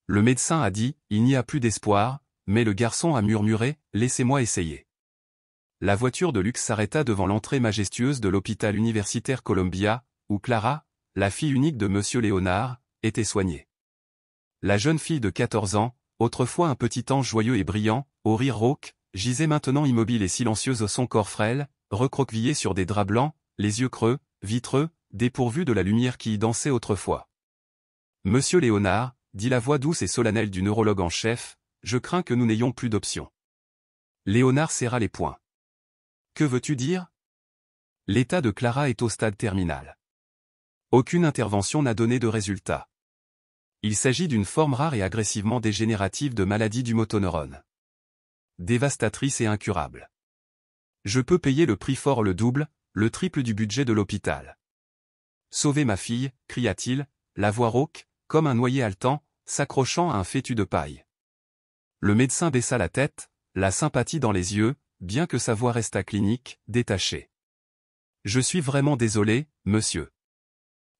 Le médecin a dit, il n'y a plus d'espoir, mais le garçon a murmuré, laissez-moi essayer. La voiture de luxe s'arrêta devant l'entrée majestueuse de l'hôpital universitaire Columbia, où Clara, la fille unique de Monsieur Léonard, était soignée. La jeune fille de 14 ans, autrefois un petit ange joyeux et brillant, au rire rauque, gisait maintenant immobile et silencieuse son corps frêle, recroquevillé sur des draps blancs, les yeux creux, vitreux, dépourvus de la lumière qui y dansait autrefois. Monsieur Léonard, dit la voix douce et solennelle du neurologue en chef, je crains que nous n'ayons plus d'option. Léonard serra les poings. Que veux-tu dire? L'état de Clara est au stade terminal. Aucune intervention n'a donné de résultat. Il s'agit d'une forme rare et agressivement dégénérative de maladie du motoneurone. Dévastatrice et incurable. Je peux payer le prix fort le double, le triple du budget de l'hôpital. Sauvez ma fille, cria-t-il, la voix rauque, comme un noyé haletant, s'accrochant à un fétu de paille. Le médecin baissa la tête, la sympathie dans les yeux, bien que sa voix restât clinique, détachée. Je suis vraiment désolé, monsieur.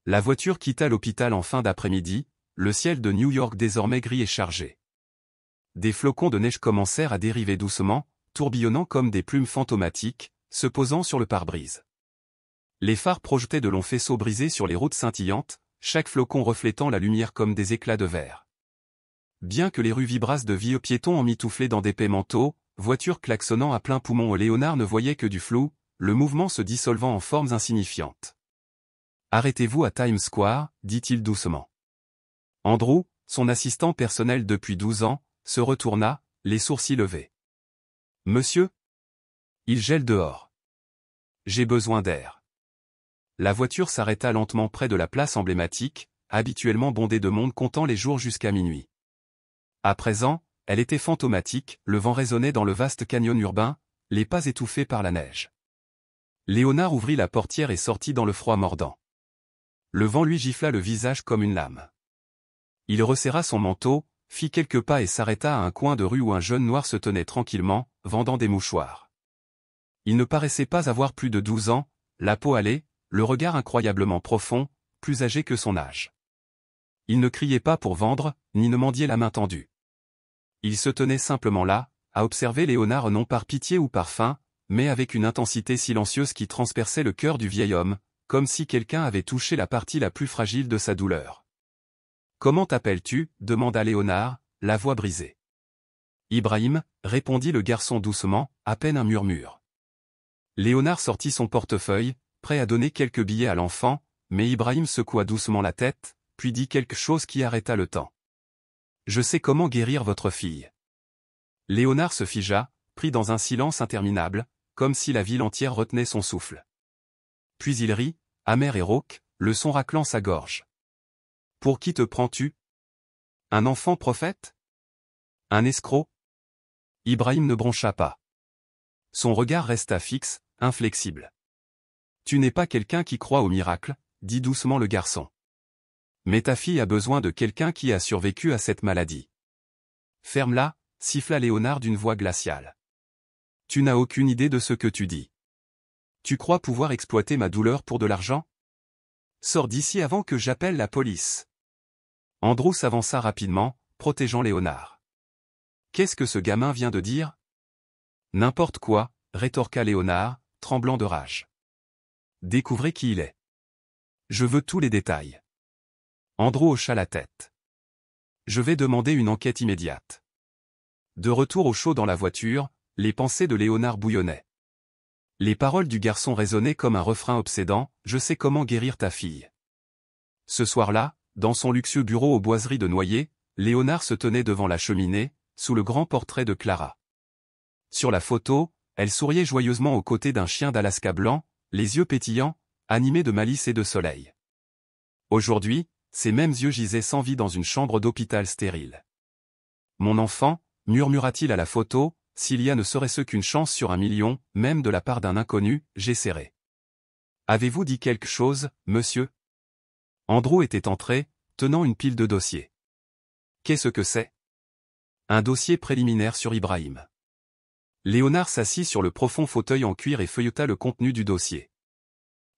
La voiture quitta l'hôpital en fin d'après-midi, le ciel de New York désormais gris et chargé. Des flocons de neige commencèrent à dériver doucement, tourbillonnant comme des plumes fantomatiques, se posant sur le pare-brise. Les phares projetaient de longs faisceaux brisés sur les routes scintillantes, chaque flocon reflétant la lumière comme des éclats de verre. Bien que les rues vibrassent de vieux piétons emmitouflés dans d'épais manteaux, voitures klaxonnant à plein poumon, Léonard ne voyait que du flou, le mouvement se dissolvant en formes insignifiantes. « Arrêtez-vous à Times Square, dit-il doucement. Andrew, son assistant personnel depuis 12 ans, se retourna, les sourcils levés. « Monsieur ? Il gèle dehors. J'ai besoin d'air. » La voiture s'arrêta lentement près de la place emblématique, habituellement bondée de monde comptant les jours jusqu'à minuit. À présent, elle était fantomatique, le vent résonnait dans le vaste canyon urbain, les pas étouffés par la neige. Léonard ouvrit la portière et sortit dans le froid mordant. Le vent lui gifla le visage comme une lame. Il resserra son manteau, fit quelques pas et s'arrêta à un coin de rue où un jeune noir se tenait tranquillement, vendant des mouchoirs. Il ne paraissait pas avoir plus de 12 ans, la peau hâlée, le regard incroyablement profond, plus âgé que son âge. Il ne criait pas pour vendre, ni ne mendiait la main tendue. Il se tenait simplement là, à observer Léonard non par pitié ou par faim, mais avec une intensité silencieuse qui transperçait le cœur du vieil homme, comme si quelqu'un avait touché la partie la plus fragile de sa douleur. « Comment t'appelles-tu » demanda Léonard, la voix brisée. « Ibrahim » répondit le garçon doucement, à peine un murmure. Léonard sortit son portefeuille, prêt à donner quelques billets à l'enfant, mais Ibrahim secoua doucement la tête, puis dit quelque chose qui arrêta le temps. « Je sais comment guérir votre fille. » Léonard se figea, pris dans un silence interminable, comme si la ville entière retenait son souffle. Puis il rit, amer et rauque, le son raclant sa gorge. « Pour qui te prends-tu? Un enfant prophète? Un escroc ?» Ibrahim ne broncha pas. Son regard resta fixe, inflexible. « Tu n'es pas quelqu'un qui croit au miracle, » dit doucement le garçon. « Mais ta fille a besoin de quelqu'un qui a survécu à cette maladie. »« Ferme-la » siffla Léonard d'une voix glaciale. « Tu n'as aucune idée de ce que tu dis. Tu crois pouvoir exploiter ma douleur pour de l'argent? Sors d'ici avant que j'appelle la police. » Andrew s'avança rapidement, protégeant Léonard. « Qu'est-ce que ce gamin vient de dire? » N'importe quoi, rétorqua Léonard, tremblant de rage. « Découvrez qui il est. Je veux tous les détails. » Andrew hocha la tête. « Je vais demander une enquête immédiate. » De retour au chaud dans la voiture, les pensées de Léonard bouillonnaient. Les paroles du garçon résonnaient comme un refrain obsédant, « Je sais comment guérir ta fille. » Ce soir-là, dans son luxueux bureau aux boiseries de noyer, Léonard se tenait devant la cheminée, sous le grand portrait de Clara. Sur la photo, elle souriait joyeusement aux côtés d'un chien d'Alaska blanc, les yeux pétillants, animés de malice et de soleil. Aujourd'hui, ces mêmes yeux gisaient sans vie dans une chambre d'hôpital stérile. « Mon enfant » murmura-t-il à la photo, « s'il y a ne serait-ce qu'une chance sur 1 million, même de la part d'un inconnu, j'essaierai. »« Avez-vous dit quelque chose, monsieur ?» Andrew était entré, tenant une pile de dossiers. « Qu'est-ce que c'est ?»« Un dossier préliminaire sur Ibrahim. » Léonard s'assit sur le profond fauteuil en cuir et feuilleta le contenu du dossier.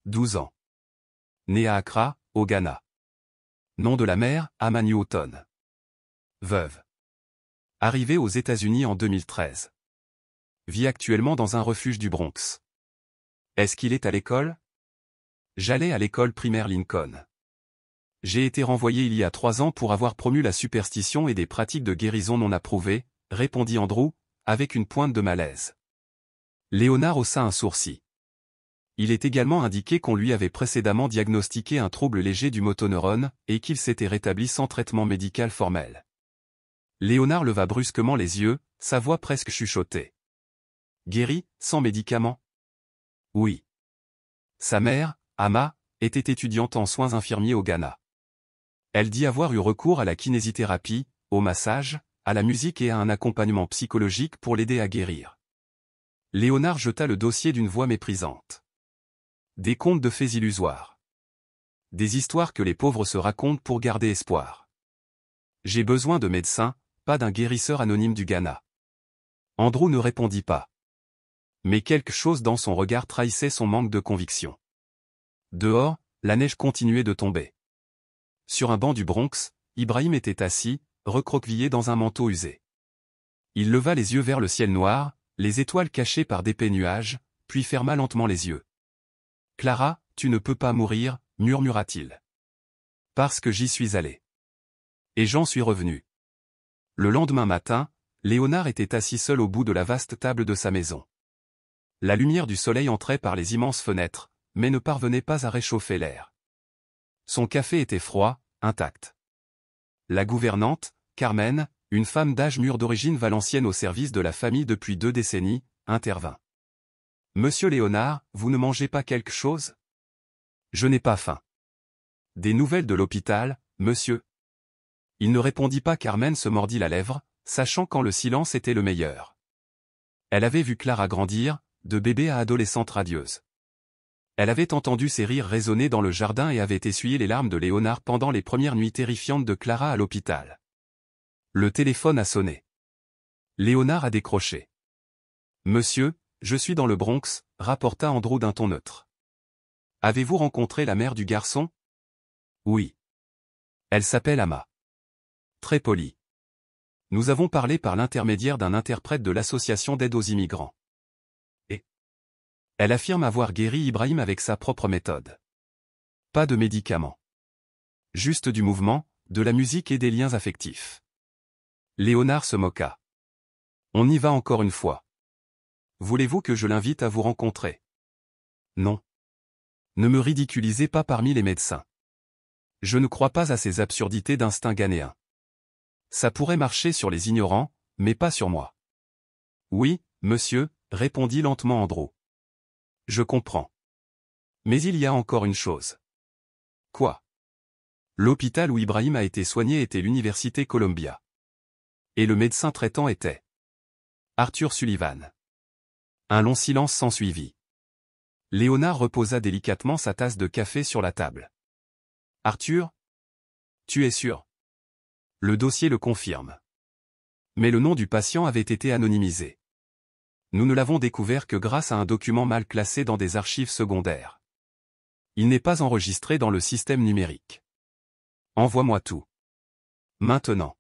12 ans. Né à Accra, au Ghana. Nom de la mère, Ama Newton. veuve. Arrivée aux États-Unis en 2013. Vit actuellement dans un refuge du Bronx. Est-ce qu'il est à l'école? J'allais à l'école primaire Lincoln. J'ai été renvoyé il y a 3 ans pour avoir promu la superstition et des pratiques de guérison non approuvées, répondit Andrew, avec une pointe de malaise. Léonard haussa un sourcil. Il est également indiqué qu'on lui avait précédemment diagnostiqué un trouble léger du motoneurone et qu'il s'était rétabli sans traitement médical formel. Léonard leva brusquement les yeux, sa voix presque chuchotée. Guéri, sans médicament? Oui. Sa mère, Ama, était étudiante en soins infirmiers au Ghana. Elle dit avoir eu recours à la kinésithérapie, au massage, à la musique et à un accompagnement psychologique pour l'aider à guérir. Léonard jeta le dossier d'une voix méprisante. Des contes de fées illusoires. Des histoires que les pauvres se racontent pour garder espoir. J'ai besoin de médecins, pas d'un guérisseur anonyme du Ghana. Andrew ne répondit pas. Mais quelque chose dans son regard trahissait son manque de conviction. Dehors, la neige continuait de tomber. Sur un banc du Bronx, Ibrahim était assis, recroquevillé dans un manteau usé. Il leva les yeux vers le ciel noir, les étoiles cachées par d'épais nuages, puis ferma lentement les yeux. « Clara, tu ne peux pas mourir, murmura-t-il. Parce que j'y suis allé. Et j'en suis revenu. » Le lendemain matin, Léonard était assis seul au bout de la vaste table de sa maison. La lumière du soleil entrait par les immenses fenêtres, mais ne parvenait pas à réchauffer l'air. Son café était froid, intact. La gouvernante, Carmen, une femme d'âge mûr d'origine valencienne au service de la famille depuis 2 décennies, intervint. « Monsieur Léonard, vous ne mangez pas quelque chose? Je n'ai pas faim. Des nouvelles de l'hôpital, monsieur? » Il ne répondit pas. Carmen se mordit la lèvre, sachant quand le silence était le meilleur. Elle avait vu Clara grandir, de bébé à adolescente radieuse. Elle avait entendu ses rires résonner dans le jardin et avait essuyé les larmes de Léonard pendant les premières nuits terrifiantes de Clara à l'hôpital. Le téléphone a sonné. Léonard a décroché. « Monsieur, je suis dans le Bronx, » rapporta Andrew d'un ton neutre. « Avez-vous rencontré la mère du garçon? » Oui. Elle s'appelle Ama. Très polie. Nous avons parlé par l'intermédiaire d'un interprète de l'association d'aide aux immigrants. Et elle affirme avoir guéri Ibrahim avec sa propre méthode. Pas de médicaments. Juste du mouvement, de la musique et des liens affectifs. Léonard se moqua. On y va encore une fois. Voulez-vous que je l'invite à vous rencontrer? Non. Ne me ridiculisez pas parmi les médecins. Je ne crois pas à ces absurdités d'instinct ghanéen. Ça pourrait marcher sur les ignorants, mais pas sur moi. Oui, monsieur, répondit lentement Andrew. Je comprends. Mais il y a encore une chose. Quoi? L'hôpital où Ibrahim a été soigné était l'université Columbia. Et le médecin traitant était Arthur Sullivan. Un long silence s'ensuivit. Léonard reposa délicatement sa tasse de café sur la table. Arthur? Tu es sûr? Le dossier le confirme. Mais le nom du patient avait été anonymisé. Nous ne l'avons découvert que grâce à un document mal classé dans des archives secondaires. Il n'est pas enregistré dans le système numérique. Envoie-moi tout. Maintenant.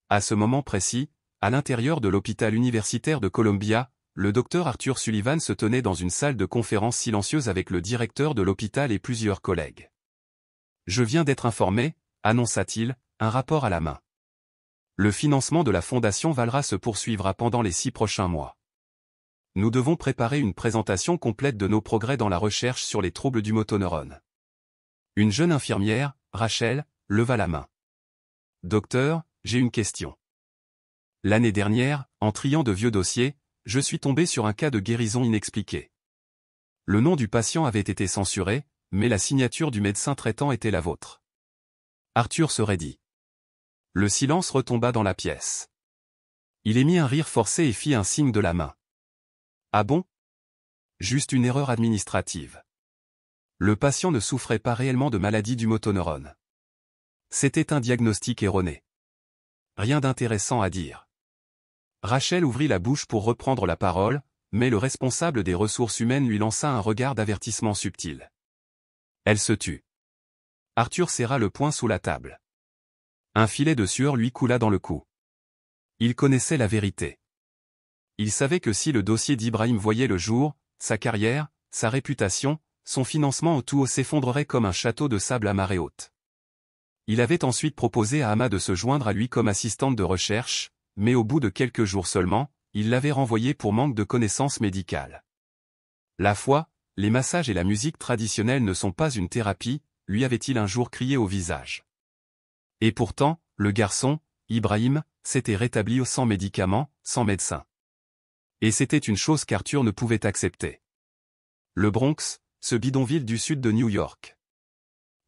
À ce moment précis, à l'intérieur de l'hôpital universitaire de Columbia, le docteur Arthur Sullivan se tenait dans une salle de conférence silencieuse avec le directeur de l'hôpital et plusieurs collègues. Je viens d'être informé, annonça-t-il, un rapport à la main. Le financement de la fondation Valra se poursuivra pendant les 6 prochains mois. Nous devons préparer une présentation complète de nos progrès dans la recherche sur les troubles du motoneurone. Une jeune infirmière, Rachel, leva la main. Docteur, j'ai une question. L'année dernière, en triant de vieux dossiers, je suis tombé sur un cas de guérison inexpliquée. Le nom du patient avait été censuré, mais la signature du médecin traitant était la vôtre. Arthur se raidit. Le silence retomba dans la pièce. Il émit un rire forcé et fit un signe de la main. Ah bon? Juste une erreur administrative. Le patient ne souffrait pas réellement de maladie du motoneurone. C'était un diagnostic erroné. Rien d'intéressant à dire. Rachel ouvrit la bouche pour reprendre la parole, mais le responsable des ressources humaines lui lança un regard d'avertissement subtil. Elle se tut. Arthur serra le poing sous la table. Un filet de sueur lui coula dans le cou. Il connaissait la vérité. Il savait que si le dossier d'Ibrahim voyait le jour, sa carrière, sa réputation, son financement au tout s'effondrerait comme un château de sable à marée haute. Il avait ensuite proposé à Ama de se joindre à lui comme assistante de recherche, mais au bout de quelques jours seulement, il l'avait renvoyée pour manque de connaissances médicales. La foi, les massages et la musique traditionnelle ne sont pas une thérapie, lui avait-il un jour crié au visage. Et pourtant, le garçon, Ibrahim, s'était rétabli sans médicaments, sans médecin. Et c'était une chose qu'Arthur ne pouvait accepter. Le Bronx, ce bidonville du sud de New York.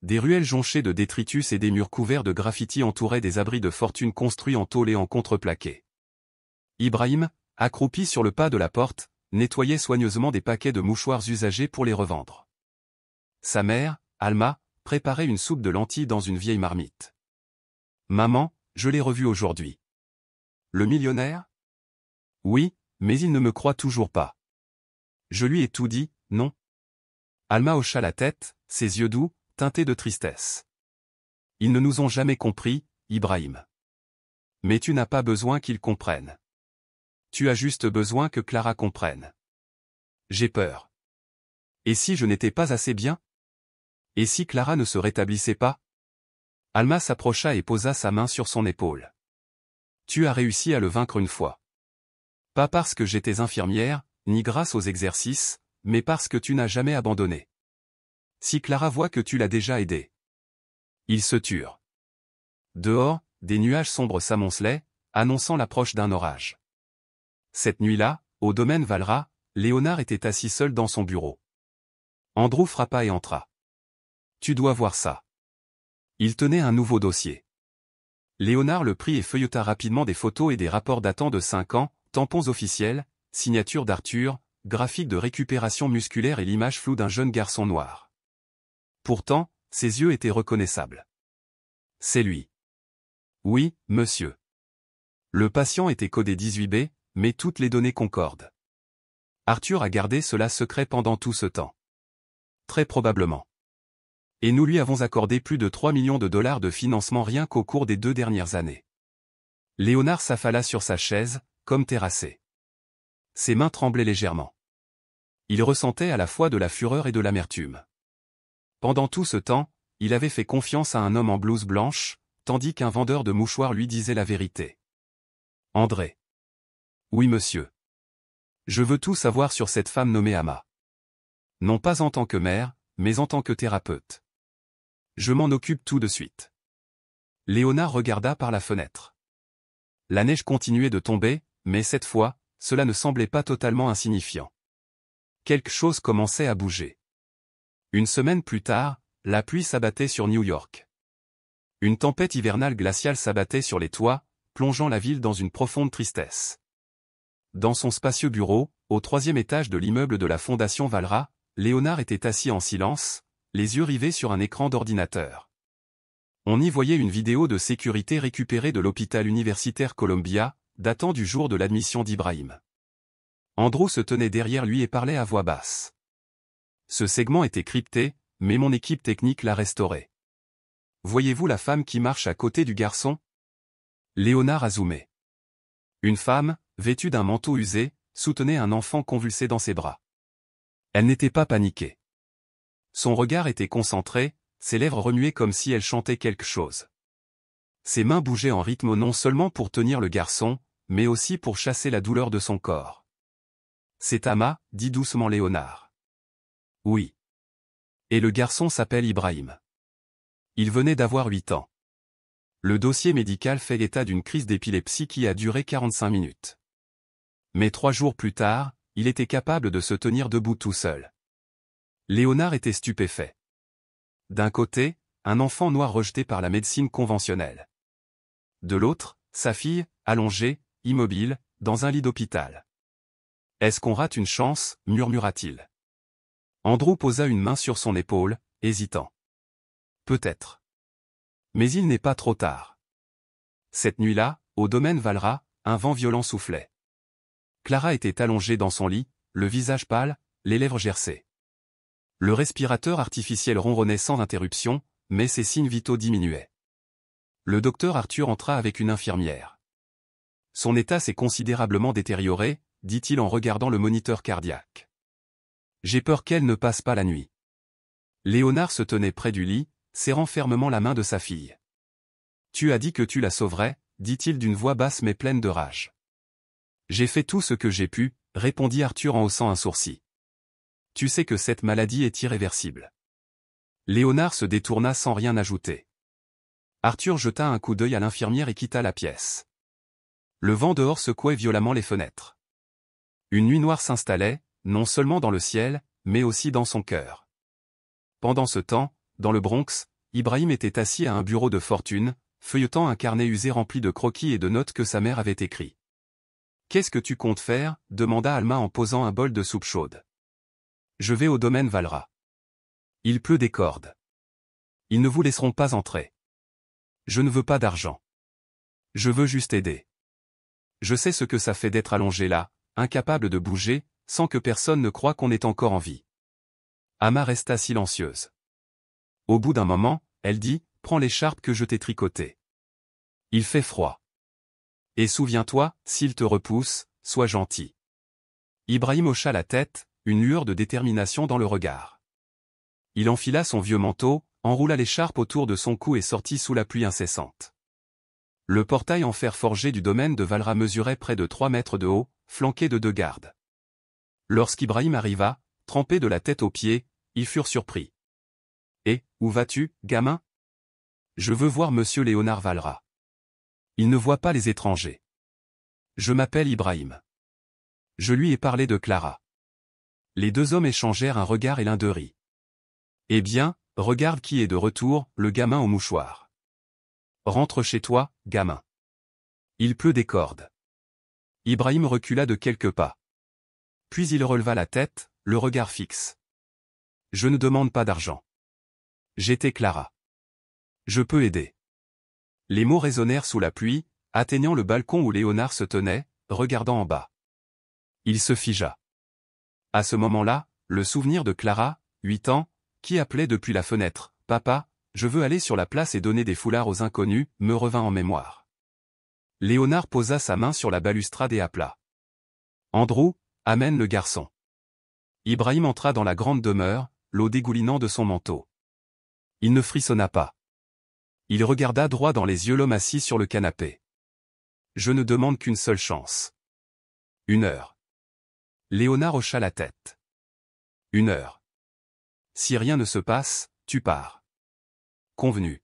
Des ruelles jonchées de détritus et des murs couverts de graffitis entouraient des abris de fortune construits en tôle et en contreplaqué. Ibrahim, accroupi sur le pas de la porte, nettoyait soigneusement des paquets de mouchoirs usagés pour les revendre. Sa mère, Alma, préparait une soupe de lentilles dans une vieille marmite. « Maman, je l'ai revu aujourd'hui. »« Le millionnaire ? » ?»« Oui, mais il ne me croit toujours pas. » « Je lui ai tout dit, non ?» Alma hocha la tête, ses yeux doux, teintés de tristesse. « Ils ne nous ont jamais compris, Ibrahim. Mais tu n'as pas besoin qu'ils comprennent. Tu as juste besoin que Clara comprenne. J'ai peur. Et si je n'étais pas assez bien ? Et si Clara ne se rétablissait pas ? Alma s'approcha et posa sa main sur son épaule. Tu as réussi à le vaincre une fois. Pas parce que j'étais infirmière, ni grâce aux exercices, mais parce que tu n'as jamais abandonné. Si Clara voit que tu l'as déjà aidé. Ils se turent. Dehors, des nuages sombres s'amoncelaient, annonçant l'approche d'un orage. Cette nuit-là, au domaine Valra, Léonard était assis seul dans son bureau. Andrew frappa et entra. Tu dois voir ça. Il tenait un nouveau dossier. Léonard le prit et feuilleta rapidement des photos et des rapports datant de 5 ans, tampons officiels, signature d'Arthur, graphique de récupération musculaire et l'image floue d'un jeune garçon noir. Pourtant, ses yeux étaient reconnaissables. C'est lui. Oui, monsieur. Le patient était codé 18B, mais toutes les données concordent. Arthur a gardé cela secret pendant tout ce temps. Très probablement. Et nous lui avons accordé plus de 3 millions de dollars de financement rien qu'au cours des 2 dernières années. Léonard s'affala sur sa chaise, comme terrassé. Ses mains tremblaient légèrement. Il ressentait à la fois de la fureur et de l'amertume. Pendant tout ce temps, il avait fait confiance à un homme en blouse blanche, tandis qu'un vendeur de mouchoirs lui disait la vérité. André. Oui, monsieur. Je veux tout savoir sur cette femme nommée Ama. Non pas en tant que mère, mais en tant que thérapeute. Je m'en occupe tout de suite. Léonard regarda par la fenêtre. La neige continuait de tomber, mais cette fois, cela ne semblait pas totalement insignifiant. Quelque chose commençait à bouger. Une semaine plus tard, la pluie s'abattait sur New York. Une tempête hivernale glaciale s'abattait sur les toits, plongeant la ville dans une profonde tristesse. Dans son spacieux bureau, au 3e étage de l'immeuble de la Fondation Valra, Léonard était assis en silence, les yeux rivés sur un écran d'ordinateur. On y voyait une vidéo de sécurité récupérée de l'hôpital universitaire Columbia, datant du jour de l'admission d'Ibrahim. Andrew se tenait derrière lui et parlait à voix basse. Ce segment était crypté, mais mon équipe technique l'a restauré. Voyez-vous la femme qui marche à côté du garçon ? Léonard a zoomé. Une femme, vêtue d'un manteau usé, soutenait un enfant convulsé dans ses bras. Elle n'était pas paniquée. Son regard était concentré, ses lèvres remuaient comme si elle chantait quelque chose. Ses mains bougeaient en rythme non seulement pour tenir le garçon, mais aussi pour chasser la douleur de son corps. C'est Ama, dit doucement Léonard. Oui. Et le garçon s'appelle Ibrahim. Il venait d'avoir 8 ans. Le dossier médical fait état d'une crise d'épilepsie qui a duré 45 minutes. Mais 3 jours plus tard, il était capable de se tenir debout tout seul. Léonard était stupéfait. D'un côté, un enfant noir rejeté par la médecine conventionnelle. De l'autre, sa fille, allongée, immobile, dans un lit d'hôpital. « Est-ce qu'on rate une chance ?» murmura-t-il. Andrew posa une main sur son épaule, hésitant. « Peut-être. Mais il n'est pas trop tard. » Cette nuit-là, au domaine Valra, un vent violent soufflait. Clara était allongée dans son lit, le visage pâle, les lèvres gercées. Le respirateur artificiel ronronnait sans interruption, mais ses signes vitaux diminuaient. Le docteur Arthur entra avec une infirmière. Son état s'est considérablement détérioré, dit-il en regardant le moniteur cardiaque. J'ai peur qu'elle ne passe pas la nuit. Léonard se tenait près du lit, serrant fermement la main de sa fille. Tu as dit que tu la sauverais, dit-il d'une voix basse mais pleine de rage. J'ai fait tout ce que j'ai pu, répondit Arthur en haussant un sourcil. Tu sais que cette maladie est irréversible. Léonard se détourna sans rien ajouter. Arthur jeta un coup d'œil à l'infirmière et quitta la pièce. Le vent dehors secouait violemment les fenêtres. Une nuit noire s'installait, non seulement dans le ciel, mais aussi dans son cœur. Pendant ce temps, dans le Bronx, Ibrahim était assis à un bureau de fortune, feuilletant un carnet usé rempli de croquis et de notes que sa mère avait écrits. « Qu'est-ce que tu comptes faire » demanda Alma en posant un bol de soupe chaude. « Je vais au domaine Valra. Il pleut des cordes. Ils ne vous laisseront pas entrer. Je ne veux pas d'argent. Je veux juste aider. Je sais ce que ça fait d'être allongé là, incapable de bouger, sans que personne ne croie qu'on est encore en vie. » Alma resta silencieuse. Au bout d'un moment, elle dit, « Prends l'écharpe que je t'ai tricotée. Il fait froid. Et souviens-toi, s'il te repousse, sois gentil. » Ibrahim hocha la tête, une lueur de détermination dans le regard. Il enfila son vieux manteau, enroula l'écharpe autour de son cou et sortit sous la pluie incessante. Le portail en fer forgé du domaine de Valra mesurait près de 3 mètres de haut, flanqué de 2 gardes. Lorsqu'Ibrahim arriva, trempé de la tête aux pieds, ils furent surpris. « Et, où vas-tu, gamin ? » ?»« Je veux voir monsieur Léonard Valra. Il ne voit pas les étrangers. »« Je m'appelle Ibrahim. » Je lui ai parlé de Clara. Les deux hommes échangèrent un regard et l'un d'eux rit. « Eh bien, regarde qui est de retour, le gamin au mouchoir. Rentre chez toi, gamin. Il pleut des cordes. » Ibrahim recula de quelques pas. Puis il releva la tête, le regard fixe. « Je ne demande pas d'argent. J'étais Clara. Je peux aider. » Les mots résonnèrent sous la pluie, atteignant le balcon où Léonard se tenait, regardant en bas. Il se figea. À ce moment-là, le souvenir de Clara, 8 ans, qui appelait depuis la fenêtre, « Papa, je veux aller sur la place et donner des foulards aux inconnus », me revint en mémoire. Léonard posa sa main sur la balustrade et appela. « Andrew, amène le garçon. » Ibrahim entra dans la grande demeure, l'eau dégoulinant de son manteau. Il ne frissonna pas. Il regarda droit dans les yeux l'homme assis sur le canapé. « Je ne demande qu'une seule chance. 1 heure. » Léonard hocha la tête. 1 heure. Si rien ne se passe, tu pars. Convenu.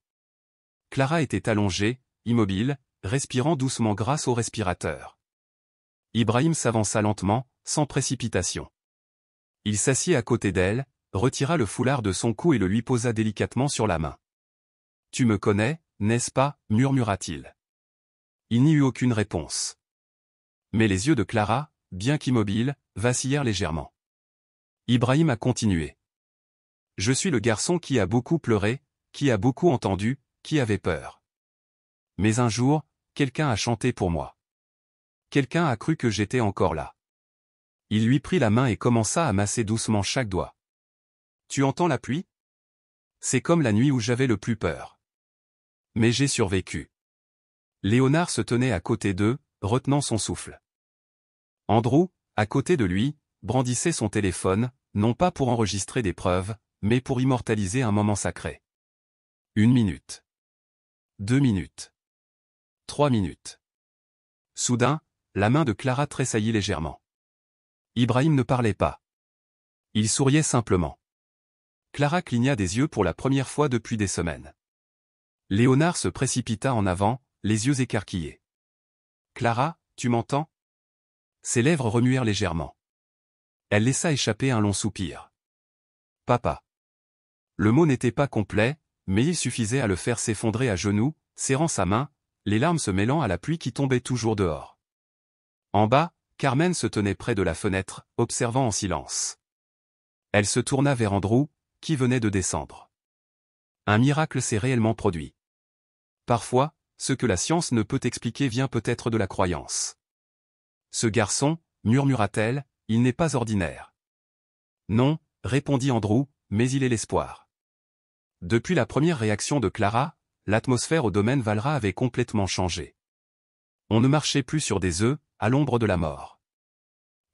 Clara était allongée, immobile, respirant doucement grâce au respirateur. Ibrahim s'avança lentement, sans précipitation. Il s'assit à côté d'elle, retira le foulard de son cou et le lui posa délicatement sur la main. « Tu me connais, n'est-ce pas » murmura-t-il. Il n'y eut aucune réponse. Mais les yeux de Clara, bien qu'immobiles, vacillèrent légèrement. Ibrahim a continué. « Je suis le garçon qui a beaucoup pleuré, qui a beaucoup entendu, qui avait peur. Mais un jour, quelqu'un a chanté pour moi. Quelqu'un a cru que j'étais encore là. » Il lui prit la main et commença à masser doucement chaque doigt. « Tu entends la pluie ? C'est comme la nuit où j'avais le plus peur. Mais j'ai survécu. » Léonard se tenait à côté d'eux, retenant son souffle. Andrew, à côté de lui, brandissait son téléphone, non pas pour enregistrer des preuves, mais pour immortaliser un moment sacré. 1 minute. 2 minutes. 3 minutes. Soudain, la main de Clara tressaillit légèrement. Ibrahim ne parlait pas. Il souriait simplement. Clara cligna des yeux pour la première fois depuis des semaines. Léonard se précipita en avant, les yeux écarquillés. « Clara, tu m'entends » Ses lèvres remuèrent légèrement. Elle laissa échapper un long soupir. « Papa. » Le mot n'était pas complet, mais il suffisait à le faire s'effondrer à genoux, serrant sa main, les larmes se mêlant à la pluie qui tombait toujours dehors. En bas, Carmen se tenait près de la fenêtre, observant en silence. Elle se tourna vers Andrew, qui venait de descendre. Un miracle s'est réellement produit. Parfois, ce que la science ne peut expliquer vient peut-être de la croyance. Ce garçon, murmura-t-elle, il n'est pas ordinaire. Non, répondit Andrew, mais il est l'espoir. Depuis la première réaction de Clara, l'atmosphère au domaine Valra avait complètement changé. On ne marchait plus sur des œufs, à l'ombre de la mort.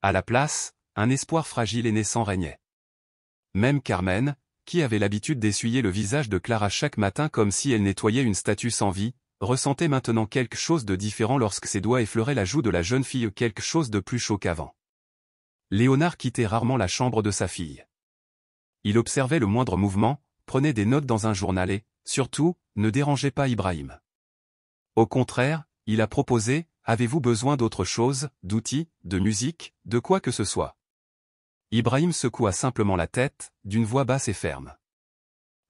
À la place, un espoir fragile et naissant régnait. Même Carmen, qui avait l'habitude d'essuyer le visage de Clara chaque matin comme si elle nettoyait une statue sans vie, ressentait maintenant quelque chose de différent lorsque ses doigts effleuraient la joue de la jeune fille, quelque chose de plus chaud qu'avant. Léonard quittait rarement la chambre de sa fille. Il observait le moindre mouvement, prenait des notes dans un journal et, surtout, ne dérangeait pas Ibrahim. Au contraire, il a proposé, avez-vous besoin d'autre chose, d'outils, de musique, de quoi que ce soit? Ibrahim secoua simplement la tête, d'une voix basse et ferme.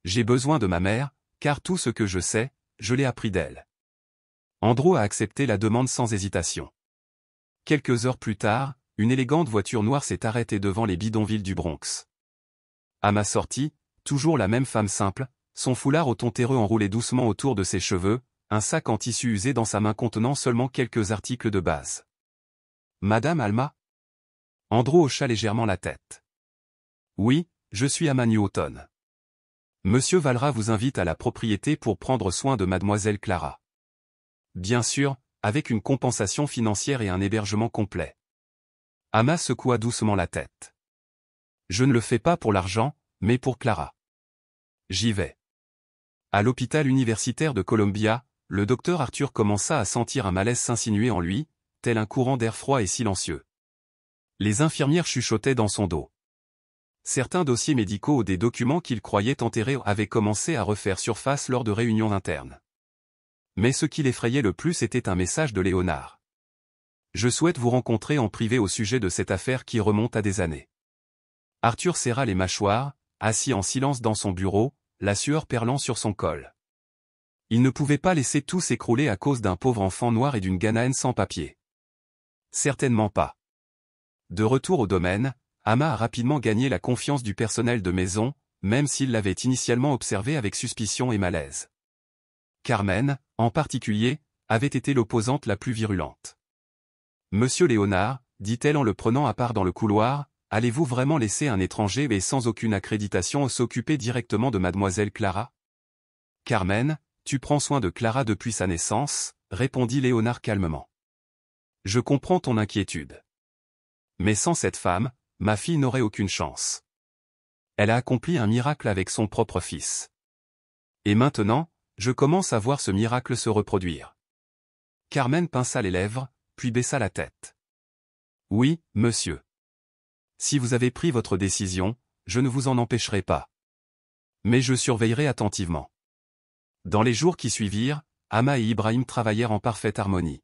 J'ai besoin de ma mère, car tout ce que je sais, je l'ai appris d'elle. Andrew a accepté la demande sans hésitation. Quelques heures plus tard, une élégante voiture noire s'est arrêtée devant les bidonvilles du Bronx. À ma sortie, toujours la même femme simple, son foulard au ton terreux enroulé doucement autour de ses cheveux, un sac en tissu usé dans sa main contenant seulement quelques articles de base. Madame Alma? Andrew hocha légèrement la tête. Oui, je suis Ama Newton. Monsieur Valra vous invite à la propriété pour prendre soin de mademoiselle Clara. Bien sûr, avec une compensation financière et un hébergement complet. Ama secoua doucement la tête. Je ne le fais pas pour l'argent, mais pour Clara. J'y vais. À l'hôpital universitaire de Columbia, le docteur Arthur commença à sentir un malaise s'insinuer en lui, tel un courant d'air froid et silencieux. Les infirmières chuchotaient dans son dos. Certains dossiers médicaux ou des documents qu'il croyait enterrés avaient commencé à refaire surface lors de réunions internes. Mais ce qui l'effrayait le plus était un message de Léonard. Je souhaite vous rencontrer en privé au sujet de cette affaire qui remonte à des années. Arthur serra les mâchoires, assis en silence dans son bureau, la sueur perlant sur son col. Il ne pouvait pas laisser tout s'écrouler à cause d'un pauvre enfant noir et d'une ganaine sans papier. Certainement pas. De retour au domaine, Ama a rapidement gagné la confiance du personnel de maison, même s'il l'avait initialement observé avec suspicion et malaise. Carmen, en particulier, avait été l'opposante la plus virulente. « Monsieur Léonard, dit-elle en le prenant à part dans le couloir, allez-vous vraiment laisser un étranger et sans aucune accréditation s'occuper directement de mademoiselle Clara? » « Carmen, tu prends soin de Clara depuis sa naissance, répondit Léonard calmement. « Je comprends ton inquiétude. Mais sans cette femme, ma fille n'aurait aucune chance. Elle a accompli un miracle avec son propre fils. Et maintenant, je commence à voir ce miracle se reproduire. » Carmen pinça les lèvres, puis baissa la tête. « Oui, monsieur. Si vous avez pris votre décision, je ne vous en empêcherai pas. Mais je surveillerai attentivement. » Dans les jours qui suivirent, Ama et Ibrahim travaillèrent en parfaite harmonie.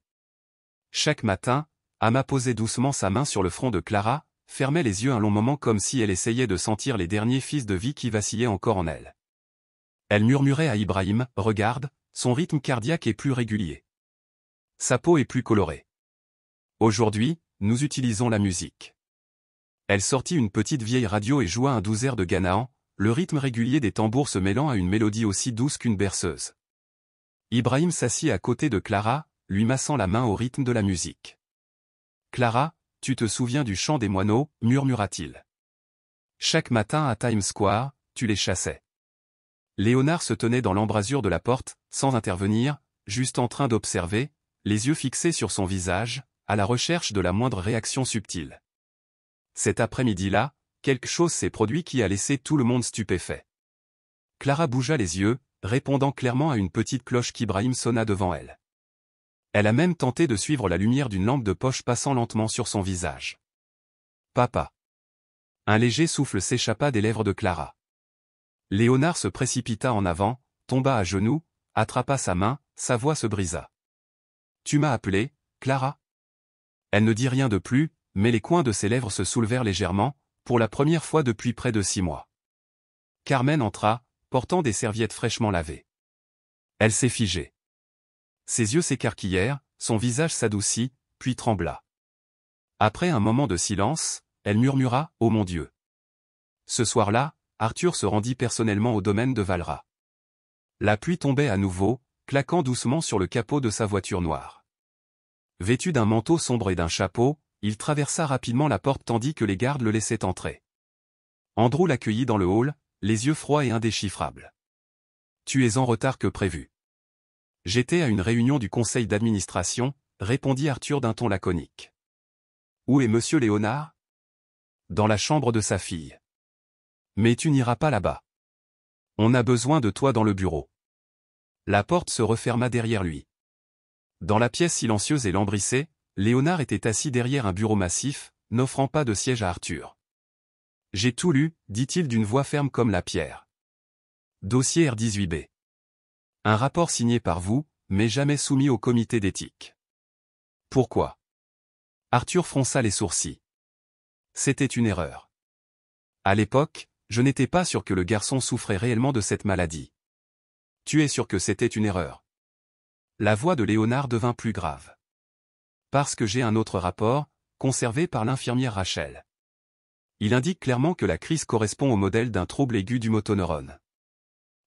Chaque matin, Ama posait doucement sa main sur le front de Clara, fermait les yeux un long moment comme si elle essayait de sentir les derniers fils de vie qui vacillaient encore en elle. Elle murmurait à Ibrahim, « Regarde, son rythme cardiaque est plus régulier. Sa peau est plus colorée. Aujourd'hui, nous utilisons la musique. » Elle sortit une petite vieille radio et joua un doux air de Ganaan, le rythme régulier des tambours se mêlant à une mélodie aussi douce qu'une berceuse. Ibrahim s'assit à côté de Clara, lui massant la main au rythme de la musique. « Clara, tu te souviens du chant des moineaux, murmura-t-il. Chaque matin à Times Square, tu les chassais. » Léonard se tenait dans l'embrasure de la porte, sans intervenir, juste en train d'observer, les yeux fixés sur son visage, à la recherche de la moindre réaction subtile. Cet après-midi-là, quelque chose s'est produit qui a laissé tout le monde stupéfait. Clara bougea les yeux, répondant clairement à une petite cloche qu'Ibrahim sonna devant elle. Elle a même tenté de suivre la lumière d'une lampe de poche passant lentement sur son visage. « Papa !» Un léger souffle s'échappa des lèvres de Clara. Léonard se précipita en avant, tomba à genoux, attrapa sa main, sa voix se brisa. « Tu m'as appelé, Clara ?» Elle ne dit rien de plus, mais les coins de ses lèvres se soulevèrent légèrement, pour la première fois depuis près de 6 mois. Carmen entra, portant des serviettes fraîchement lavées. Elle s'est figée. Ses yeux s'écarquillèrent, son visage s'adoucit, puis trembla. Après un moment de silence, elle murmura « Oh mon Dieu !» Ce soir-là, Arthur se rendit personnellement au domaine de Valra. La pluie tombait à nouveau, claquant doucement sur le capot de sa voiture noire. Vêtu d'un manteau sombre et d'un chapeau, il traversa rapidement la porte tandis que les gardes le laissaient entrer. Andrew l'accueillit dans le hall, les yeux froids et indéchiffrables. « Tu es en retard que prévu. » J'étais à une réunion du conseil d'administration, répondit Arthur d'un ton laconique. Où est monsieur Léonard? Dans la chambre de sa fille. Mais tu n'iras pas là-bas. On a besoin de toi dans le bureau. La porte se referma derrière lui. Dans la pièce silencieuse et lambrissée, Léonard était assis derrière un bureau massif, n'offrant pas de siège à Arthur. J'ai tout lu, dit-il d'une voix ferme comme la pierre. Dossier R18B. Un rapport signé par vous, mais jamais soumis au comité d'éthique. Pourquoi? Arthur fronça les sourcils. C'était une erreur. À l'époque, je n'étais pas sûr que le garçon souffrait réellement de cette maladie. Tu es sûr que c'était une erreur? La voix de Léonard devint plus grave. Parce que j'ai un autre rapport, conservé par l'infirmière Rachel. Il indique clairement que la crise correspond au modèle d'un trouble aigu du motoneurone.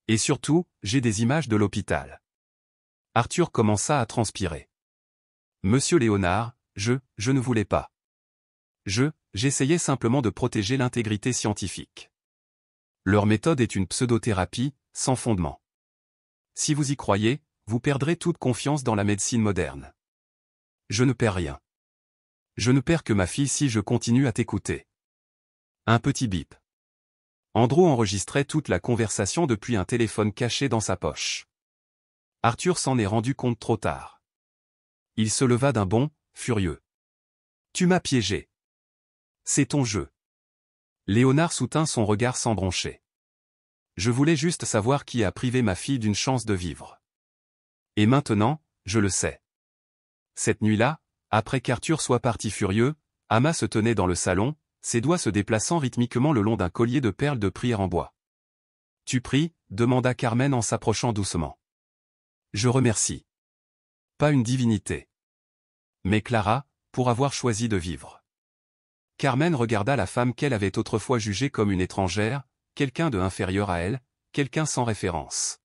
Et surtout, j'ai des images de l'hôpital. Arthur commença à transpirer. Monsieur Léonard, je ne voulais pas. J'essayais simplement de protéger l'intégrité scientifique. Leur méthode est une pseudothérapie, sans fondement. Si vous y croyez, vous perdrez toute confiance dans la médecine moderne. Je ne perds rien. Je ne perds que ma fille si je continue à t'écouter. Un petit bip. Andrew enregistrait toute la conversation depuis un téléphone caché dans sa poche. Arthur s'en est rendu compte trop tard. Il se leva d'un bond, furieux. Tu m'as piégé. C'est ton jeu. Léonard soutint son regard sans broncher. Je voulais juste savoir qui a privé ma fille d'une chance de vivre. Et maintenant, je le sais. Cette nuit-là, après qu'Arthur soit parti furieux, Amma se tenait dans le salon, ses doigts se déplaçant rythmiquement le long d'un collier de perles de prière en bois. Tu pries? Demanda Carmen en s'approchant doucement. Je remercie. Pas une divinité. Mais Clara, pour avoir choisi de vivre. Carmen regarda la femme qu'elle avait autrefois jugée comme une étrangère, quelqu'un de inférieur à elle, quelqu'un sans référence.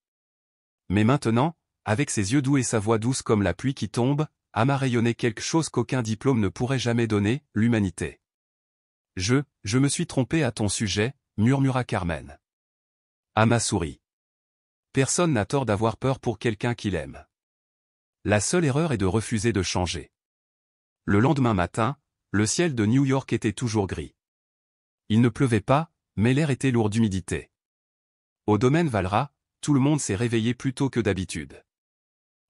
Mais maintenant, avec ses yeux doux et sa voix douce comme la pluie qui tombe, Amma rayonnait quelque chose qu'aucun diplôme ne pourrait jamais donner, l'humanité. Je me suis trompé à ton sujet, murmura Carmen. Amma sourit. Personne n'a tort d'avoir peur pour quelqu'un qu'il aime. La seule erreur est de refuser de changer. Le lendemain matin, le ciel de New York était toujours gris. Il ne pleuvait pas, mais l'air était lourd d'humidité. Au domaine Valra, tout le monde s'est réveillé plus tôt que d'habitude.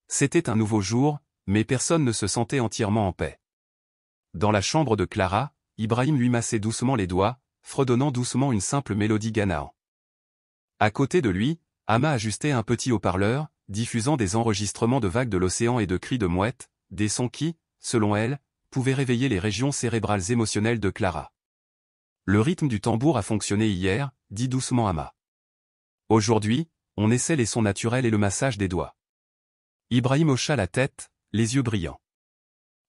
C'était un nouveau jour, mais personne ne se sentait entièrement en paix. Dans la chambre de Clara, Ibrahim lui massait doucement les doigts, fredonnant doucement une simple mélodie ghanaan. À côté de lui, Amma ajustait un petit haut-parleur, diffusant des enregistrements de vagues de l'océan et de cris de mouettes, des sons qui, selon elle, pouvaient réveiller les régions cérébrales émotionnelles de Clara. Le rythme du tambour a fonctionné hier, dit doucement Amma. Aujourd'hui, on essaie les sons naturels et le massage des doigts. Ibrahim hocha la tête, les yeux brillants.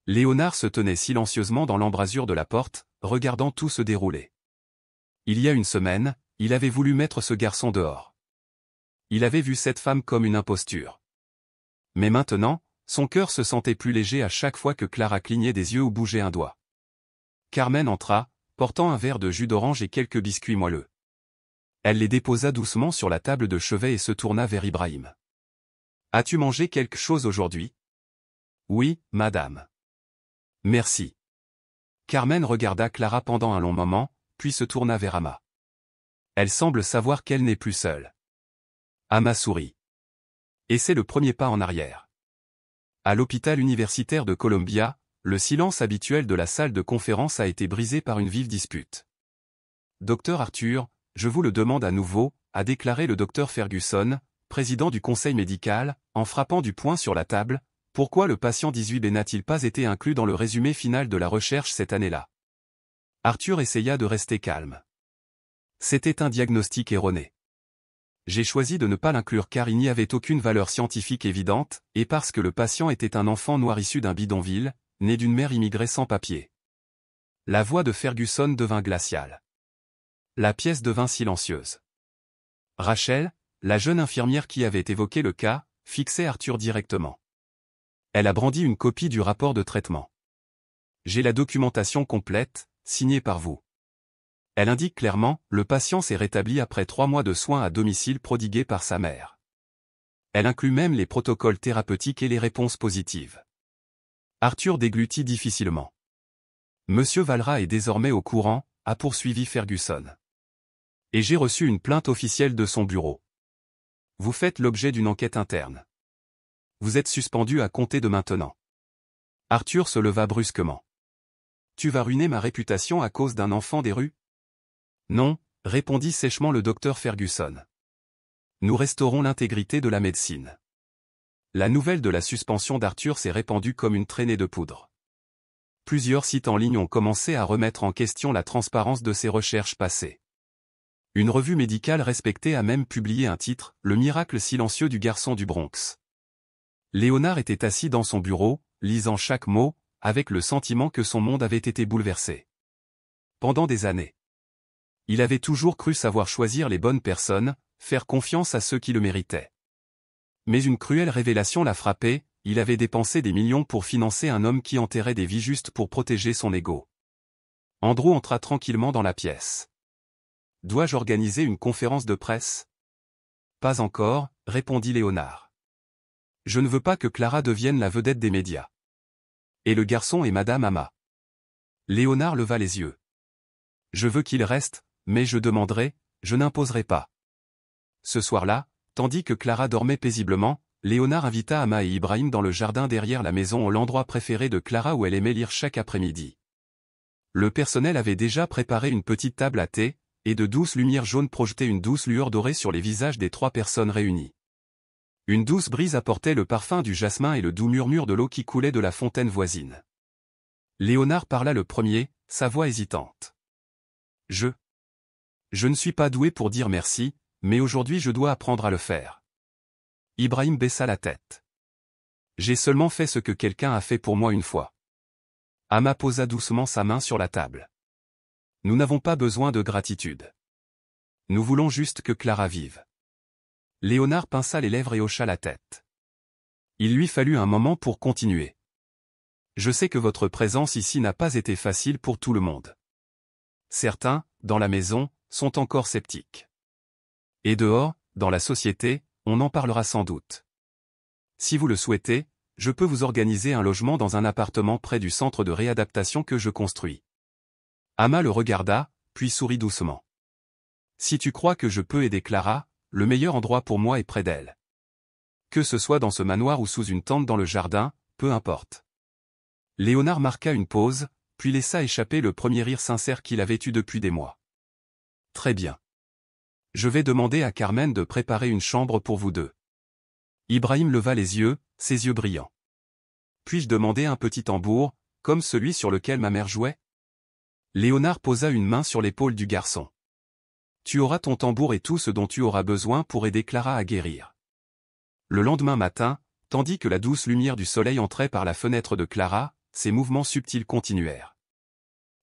Léonard se tenait silencieusement dans l'embrasure de la porte, regardant tout se dérouler. Il y a une semaine, il avait voulu mettre ce garçon dehors. Il avait vu cette femme comme une imposture. Mais maintenant, son cœur se sentait plus léger à chaque fois que Clara clignait des yeux ou bougeait un doigt. Carmen entra, portant un verre de jus d'orange et quelques biscuits moelleux. Elle les déposa doucement sur la table de chevet et se tourna vers Ibrahim. « As-tu mangé quelque chose aujourd'hui? »« Oui, madame. » « Merci. » Carmen regarda Clara pendant un long moment, puis se tourna vers Amma. Elle semble savoir qu'elle n'est plus seule. Amma sourit. Et c'est le premier pas en arrière. À l'hôpital universitaire de Columbia, le silence habituel de la salle de conférence a été brisé par une vive dispute. « Docteur Arthur, je vous le demande à nouveau, » a déclaré le docteur Ferguson, président du conseil médical, en frappant du poing sur la table. Pourquoi le patient 18B n'a-t-il pas été inclus dans le résumé final de la recherche cette année-là? Arthur essaya de rester calme. C'était un diagnostic erroné. J'ai choisi de ne pas l'inclure car il n'y avait aucune valeur scientifique évidente, et parce que le patient était un enfant noir issu d'un bidonville, né d'une mère immigrée sans papier. La voix de Ferguson devint glaciale. La pièce devint silencieuse. Rachel, la jeune infirmière qui avait évoqué le cas, fixait Arthur directement. Elle a brandi une copie du rapport de traitement. J'ai la documentation complète, signée par vous. Elle indique clairement, le patient s'est rétabli après 3 mois de soins à domicile prodigués par sa mère. Elle inclut même les protocoles thérapeutiques et les réponses positives. Arthur déglutit difficilement. Monsieur Valra est désormais au courant, a poursuivi Ferguson. Et j'ai reçu une plainte officielle de son bureau. Vous faites l'objet d'une enquête interne. Vous êtes suspendu à compter de maintenant. Arthur se leva brusquement. Tu vas ruiner ma réputation à cause d'un enfant des rues? Non, répondit sèchement le docteur Ferguson. Nous restaurons l'intégrité de la médecine. La nouvelle de la suspension d'Arthur s'est répandue comme une traînée de poudre. Plusieurs sites en ligne ont commencé à remettre en question la transparence de ses recherches passées. Une revue médicale respectée a même publié un titre, Le miracle silencieux du garçon du Bronx. Léonard était assis dans son bureau, lisant chaque mot, avec le sentiment que son monde avait été bouleversé. Pendant des années. Il avait toujours cru savoir choisir les bonnes personnes, faire confiance à ceux qui le méritaient. Mais une cruelle révélation l'a frappé, il avait dépensé des millions pour financer un homme qui enterrait des vies juste pour protéger son ego. Andrew entra tranquillement dans la pièce. Dois-je organiser une conférence de presse? Pas encore, répondit Léonard. Je ne veux pas que Clara devienne la vedette des médias. Et le garçon est Madame Ama. Léonard leva les yeux. Je veux qu'il reste, mais je demanderai, je n'imposerai pas. Ce soir-là, tandis que Clara dormait paisiblement, Léonard invita Ama et Ibrahim dans le jardin derrière la maison, l'endroit préféré de Clara où elle aimait lire chaque après-midi. Le personnel avait déjà préparé une petite table à thé, et de douces lumières jaunes projetaient une douce lueur dorée sur les visages des 3 personnes réunies. Une douce brise apportait le parfum du jasmin et le doux murmure de l'eau qui coulait de la fontaine voisine. Léonard parla le premier, sa voix hésitante. Je ne suis pas doué pour dire merci, mais aujourd'hui je dois apprendre à le faire. Ibrahim baissa la tête. J'ai seulement fait ce que quelqu'un a fait pour moi une fois. Ama posa doucement sa main sur la table. Nous n'avons pas besoin de gratitude. Nous voulons juste que Clara vive. Léonard pinça les lèvres et hocha la tête. Il lui fallut un moment pour continuer. Je sais que votre présence ici n'a pas été facile pour tout le monde. Certains, dans la maison, sont encore sceptiques. Et dehors, dans la société, on en parlera sans doute. Si vous le souhaitez, je peux vous organiser un logement dans un appartement près du centre de réadaptation que je construis. Ama le regarda, puis sourit doucement. Si tu crois que je peux aider Clara, le meilleur endroit pour moi est près d'elle. Que ce soit dans ce manoir ou sous une tente dans le jardin, peu importe. Léonard marqua une pause, puis laissa échapper le premier rire sincère qu'il avait eu depuis des mois. Très bien. Je vais demander à Carmen de préparer une chambre pour vous deux. Ibrahim leva les yeux, ses yeux brillants. Puis-je demander un petit tambour, comme celui sur lequel ma mère jouait? Léonard posa une main sur l'épaule du garçon. Tu auras ton tambour et tout ce dont tu auras besoin pour aider Clara à guérir. Le lendemain matin, tandis que la douce lumière du soleil entrait par la fenêtre de Clara, ses mouvements subtils continuèrent.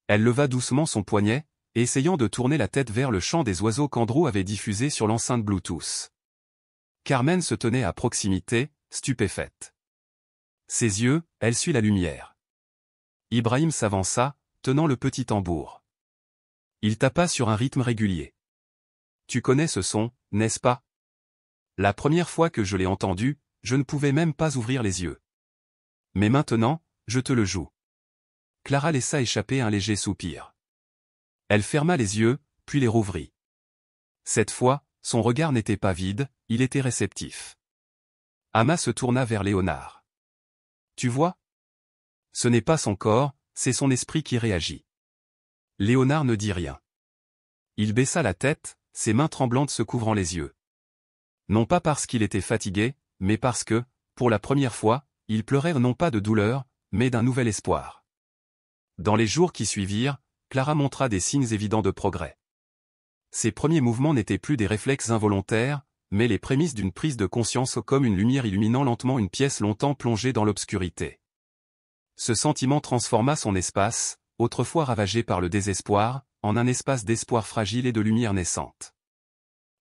Elle leva doucement son poignet, essayant de tourner la tête vers le chant des oiseaux qu'Andrew avait diffusé sur l'enceinte Bluetooth. Carmen se tenait à proximité, stupéfaite. Ses yeux, elle suit la lumière. Ibrahim s'avança, tenant le petit tambour. Il tapa sur un rythme régulier. Tu connais ce son, n'est-ce pas? La première fois que je l'ai entendu, je ne pouvais même pas ouvrir les yeux. Mais maintenant, je te le joue. Clara laissa échapper un léger soupir. Elle ferma les yeux, puis les rouvrit. Cette fois, son regard n'était pas vide, il était réceptif. Ama se tourna vers Léonard. Tu vois? Ce n'est pas son corps, c'est son esprit qui réagit. Léonard ne dit rien. Il baissa la tête, ses mains tremblantes se couvrant les yeux. Non pas parce qu'il était fatigué, mais parce que, pour la première fois, il pleurait non pas de douleur, mais d'un nouvel espoir. Dans les jours qui suivirent, Clara montra des signes évidents de progrès. Ses premiers mouvements n'étaient plus des réflexes involontaires, mais les prémices d'une prise de conscience comme une lumière illuminant lentement une pièce longtemps plongée dans l'obscurité. Ce sentiment transforma son espace, autrefois ravagé par le désespoir, en un espace d'espoir fragile et de lumière naissante.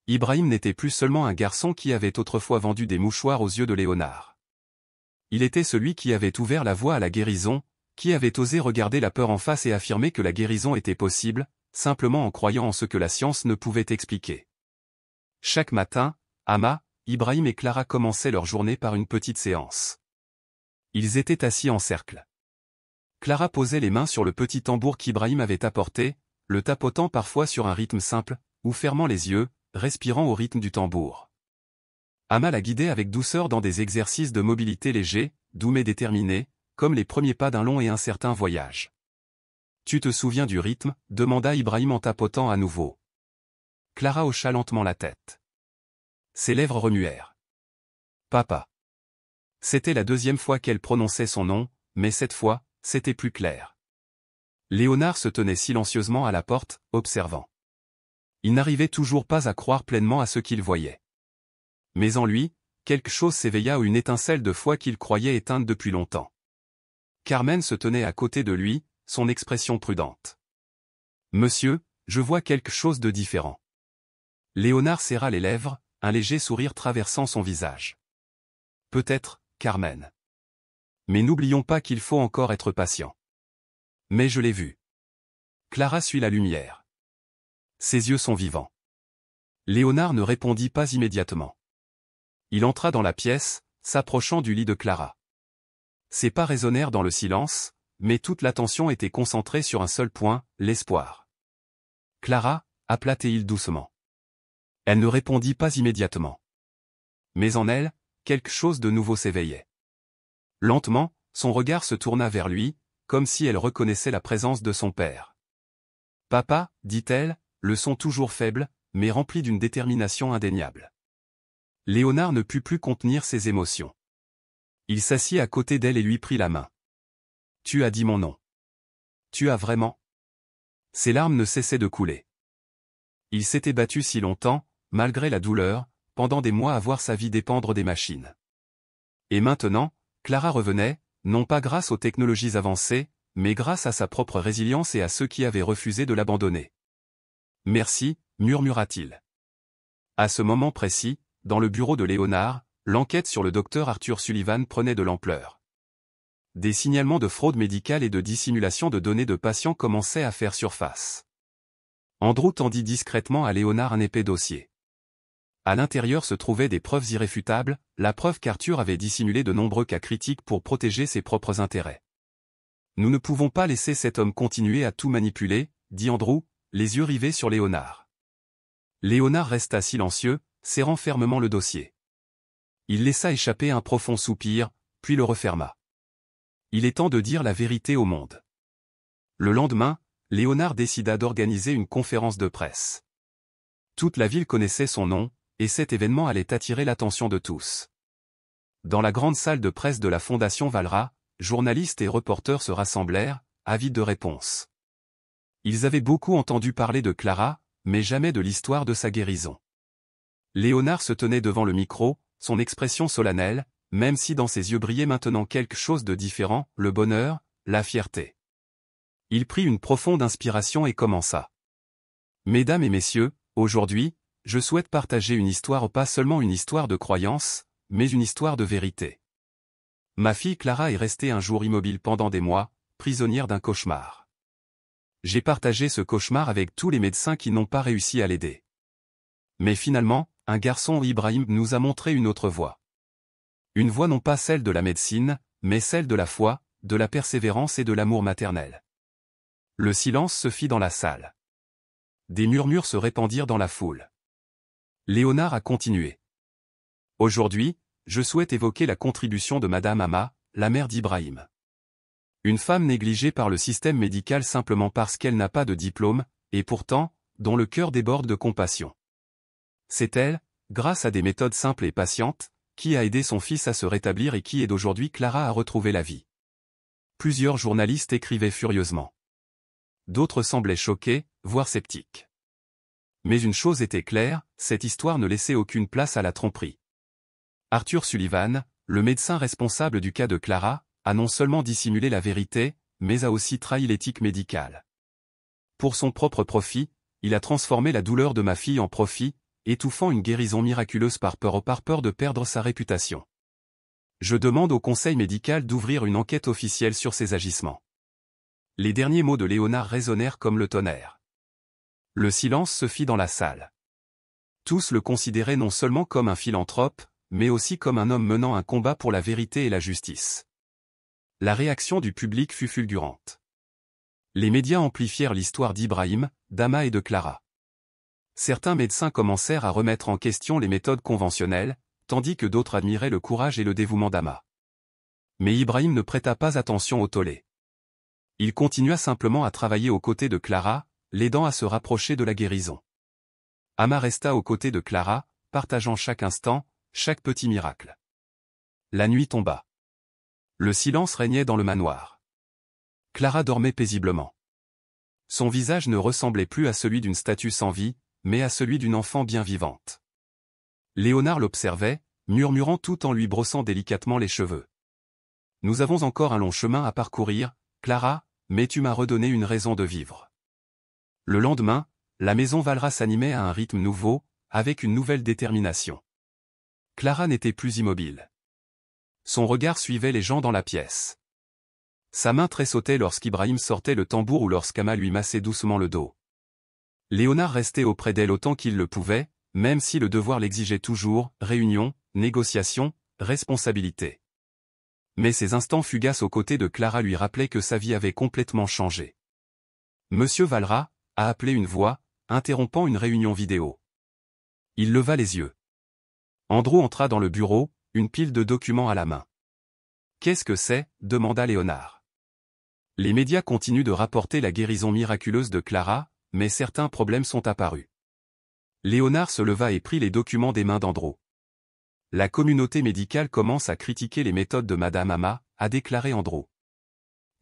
Ibrahim n'était plus seulement un garçon qui avait autrefois vendu des mouchoirs aux yeux de Léonard. Il était celui qui avait ouvert la voie à la guérison, qui avait osé regarder la peur en face et affirmer que la guérison était possible, simplement en croyant en ce que la science ne pouvait expliquer. Chaque matin, Ama, Ibrahim et Clara commençaient leur journée par une petite séance. Ils étaient assis en cercle. Clara posait les mains sur le petit tambour qu'Ibrahim avait apporté, le tapotant parfois sur un rythme simple, ou fermant les yeux, respirant au rythme du tambour. Amma la guidait avec douceur dans des exercices de mobilité légers, doux mais déterminés, comme les premiers pas d'un long et incertain voyage. « Tu te souviens du rythme » demanda Ibrahim en tapotant à nouveau. Clara hocha lentement la tête. Ses lèvres remuèrent. « Papa. » C'était la deuxième fois qu'elle prononçait son nom, mais cette fois, c'était plus clair. Léonard se tenait silencieusement à la porte, observant. Il n'arrivait toujours pas à croire pleinement à ce qu'il voyait. Mais en lui, quelque chose s'éveilla ou une étincelle de foi qu'il croyait éteinte depuis longtemps. Carmen se tenait à côté de lui, son expression prudente. « Monsieur, je vois quelque chose de différent. » Léonard serra les lèvres, un léger sourire traversant son visage. « Peut-être, Carmen. Mais n'oublions pas qu'il faut encore être patient. » « Mais je l'ai vu. » Clara suit la lumière. Ses yeux sont vivants. Léonard ne répondit pas immédiatement. Il entra dans la pièce, s'approchant du lit de Clara. Ses pas résonnèrent dans le silence, mais toute l'attention était concentrée sur un seul point, l'espoir. « Clara » appela-t-il doucement. Elle ne répondit pas immédiatement. Mais en elle, quelque chose de nouveau s'éveillait. Lentement, son regard se tourna vers lui, comme si elle reconnaissait la présence de son père. « Papa » dit-elle, le son toujours faible, mais rempli d'une détermination indéniable. Léonard ne put plus contenir ses émotions. Il s'assit à côté d'elle et lui prit la main. « Tu as dit mon nom. Tu as vraiment ?» Ses larmes ne cessaient de couler. Il s'était battu si longtemps, malgré la douleur, pendant des mois à voir sa vie dépendre des machines. Et maintenant, Clara revenait, non pas grâce aux technologies avancées, mais grâce à sa propre résilience et à ceux qui avaient refusé de l'abandonner. « Merci » murmura-t-il. À ce moment précis, dans le bureau de Léonard, l'enquête sur le docteur Arthur Sullivan prenait de l'ampleur. Des signalements de fraude médicale et de dissimulation de données de patients commençaient à faire surface. Andrew tendit discrètement à Léonard un épais dossier. À l'intérieur se trouvaient des preuves irréfutables, la preuve qu'Arthur avait dissimulé de nombreux cas critiques pour protéger ses propres intérêts. « Nous ne pouvons pas laisser cet homme continuer à tout manipuler, » dit Andrew, les yeux rivés sur Léonard. Léonard resta silencieux, serrant fermement le dossier. Il laissa échapper un profond soupir, puis le referma. Il est temps de dire la vérité au monde. Le lendemain, Léonard décida d'organiser une conférence de presse. Toute la ville connaissait son nom, et cet événement allait attirer l'attention de tous. Dans la grande salle de presse de la Fondation Valra, journalistes et reporters se rassemblèrent, avides de réponses. Ils avaient beaucoup entendu parler de Clara, mais jamais de l'histoire de sa guérison. Léonard se tenait devant le micro, son expression solennelle, même si dans ses yeux brillait maintenant quelque chose de différent, le bonheur, la fierté. Il prit une profonde inspiration et commença. « Mesdames et messieurs, aujourd'hui, je souhaite partager une histoire, pas seulement une histoire de croyance, mais une histoire de vérité. Ma fille Clara est restée un jour immobile pendant des mois, prisonnière d'un cauchemar. J'ai partagé ce cauchemar avec tous les médecins qui n'ont pas réussi à l'aider. Mais finalement, un garçon, Ibrahim, nous a montré une autre voie. Une voie non pas celle de la médecine, mais celle de la foi, de la persévérance et de l'amour maternel. » Le silence se fit dans la salle. Des murmures se répandirent dans la foule. Léonard a continué. « Aujourd'hui, je souhaite évoquer la contribution de Madame Amma, la mère d'Ibrahim. Une femme négligée par le système médical simplement parce qu'elle n'a pas de diplôme, et pourtant, dont le cœur déborde de compassion. C'est elle, grâce à des méthodes simples et patientes, qui a aidé son fils à se rétablir et qui aide aujourd'hui Clara à retrouver la vie. » Plusieurs journalistes écrivaient furieusement. D'autres semblaient choqués, voire sceptiques. Mais une chose était claire, cette histoire ne laissait aucune place à la tromperie. Arthur Sullivan, le médecin responsable du cas de Clara, a non seulement dissimulé la vérité, mais a aussi trahi l'éthique médicale. Pour son propre profit, il a transformé la douleur de ma fille en profit, étouffant une guérison miraculeuse par peur de perdre sa réputation. Je demande au conseil médical d'ouvrir une enquête officielle sur ces agissements. Les derniers mots de Léonard résonnèrent comme le tonnerre. Le silence se fit dans la salle. Tous le considéraient non seulement comme un philanthrope, mais aussi comme un homme menant un combat pour la vérité et la justice. La réaction du public fut fulgurante. Les médias amplifièrent l'histoire d'Ibrahim, d'Ama et de Clara. Certains médecins commencèrent à remettre en question les méthodes conventionnelles, tandis que d'autres admiraient le courage et le dévouement d'Ama. Mais Ibrahim ne prêta pas attention au tollé. Il continua simplement à travailler aux côtés de Clara, l'aidant à se rapprocher de la guérison. Ama resta aux côtés de Clara, partageant chaque instant, chaque petit miracle. La nuit tomba. Le silence régnait dans le manoir. Clara dormait paisiblement. Son visage ne ressemblait plus à celui d'une statue sans vie, mais à celui d'une enfant bien vivante. Léonard l'observait, murmurant tout en lui brossant délicatement les cheveux. « Nous avons encore un long chemin à parcourir, Clara, mais tu m'as redonné une raison de vivre. » Le lendemain, la maison Valra s'animait à un rythme nouveau, avec une nouvelle détermination. Clara n'était plus immobile. Son regard suivait les gens dans la pièce. Sa main tressautait lorsqu'Ibrahim sortait le tambour ou lorsqu'Ama lui massait doucement le dos. Léonard restait auprès d'elle autant qu'il le pouvait, même si le devoir l'exigeait toujours, réunion, négociation, responsabilité. Mais ces instants fugaces aux côtés de Clara lui rappelaient que sa vie avait complètement changé. Monsieur Valra, a appelé une voix, interrompant une réunion vidéo. Il leva les yeux. Andrew entra dans le bureau, une pile de documents à la main. « Qu'est-ce que c'est » demanda Léonard. Les médias continuent de rapporter la guérison miraculeuse de Clara, mais certains problèmes sont apparus. Léonard se leva et prit les documents des mains d'Andrew. La communauté médicale commence à critiquer les méthodes de Madame Ama, a déclaré Andrew.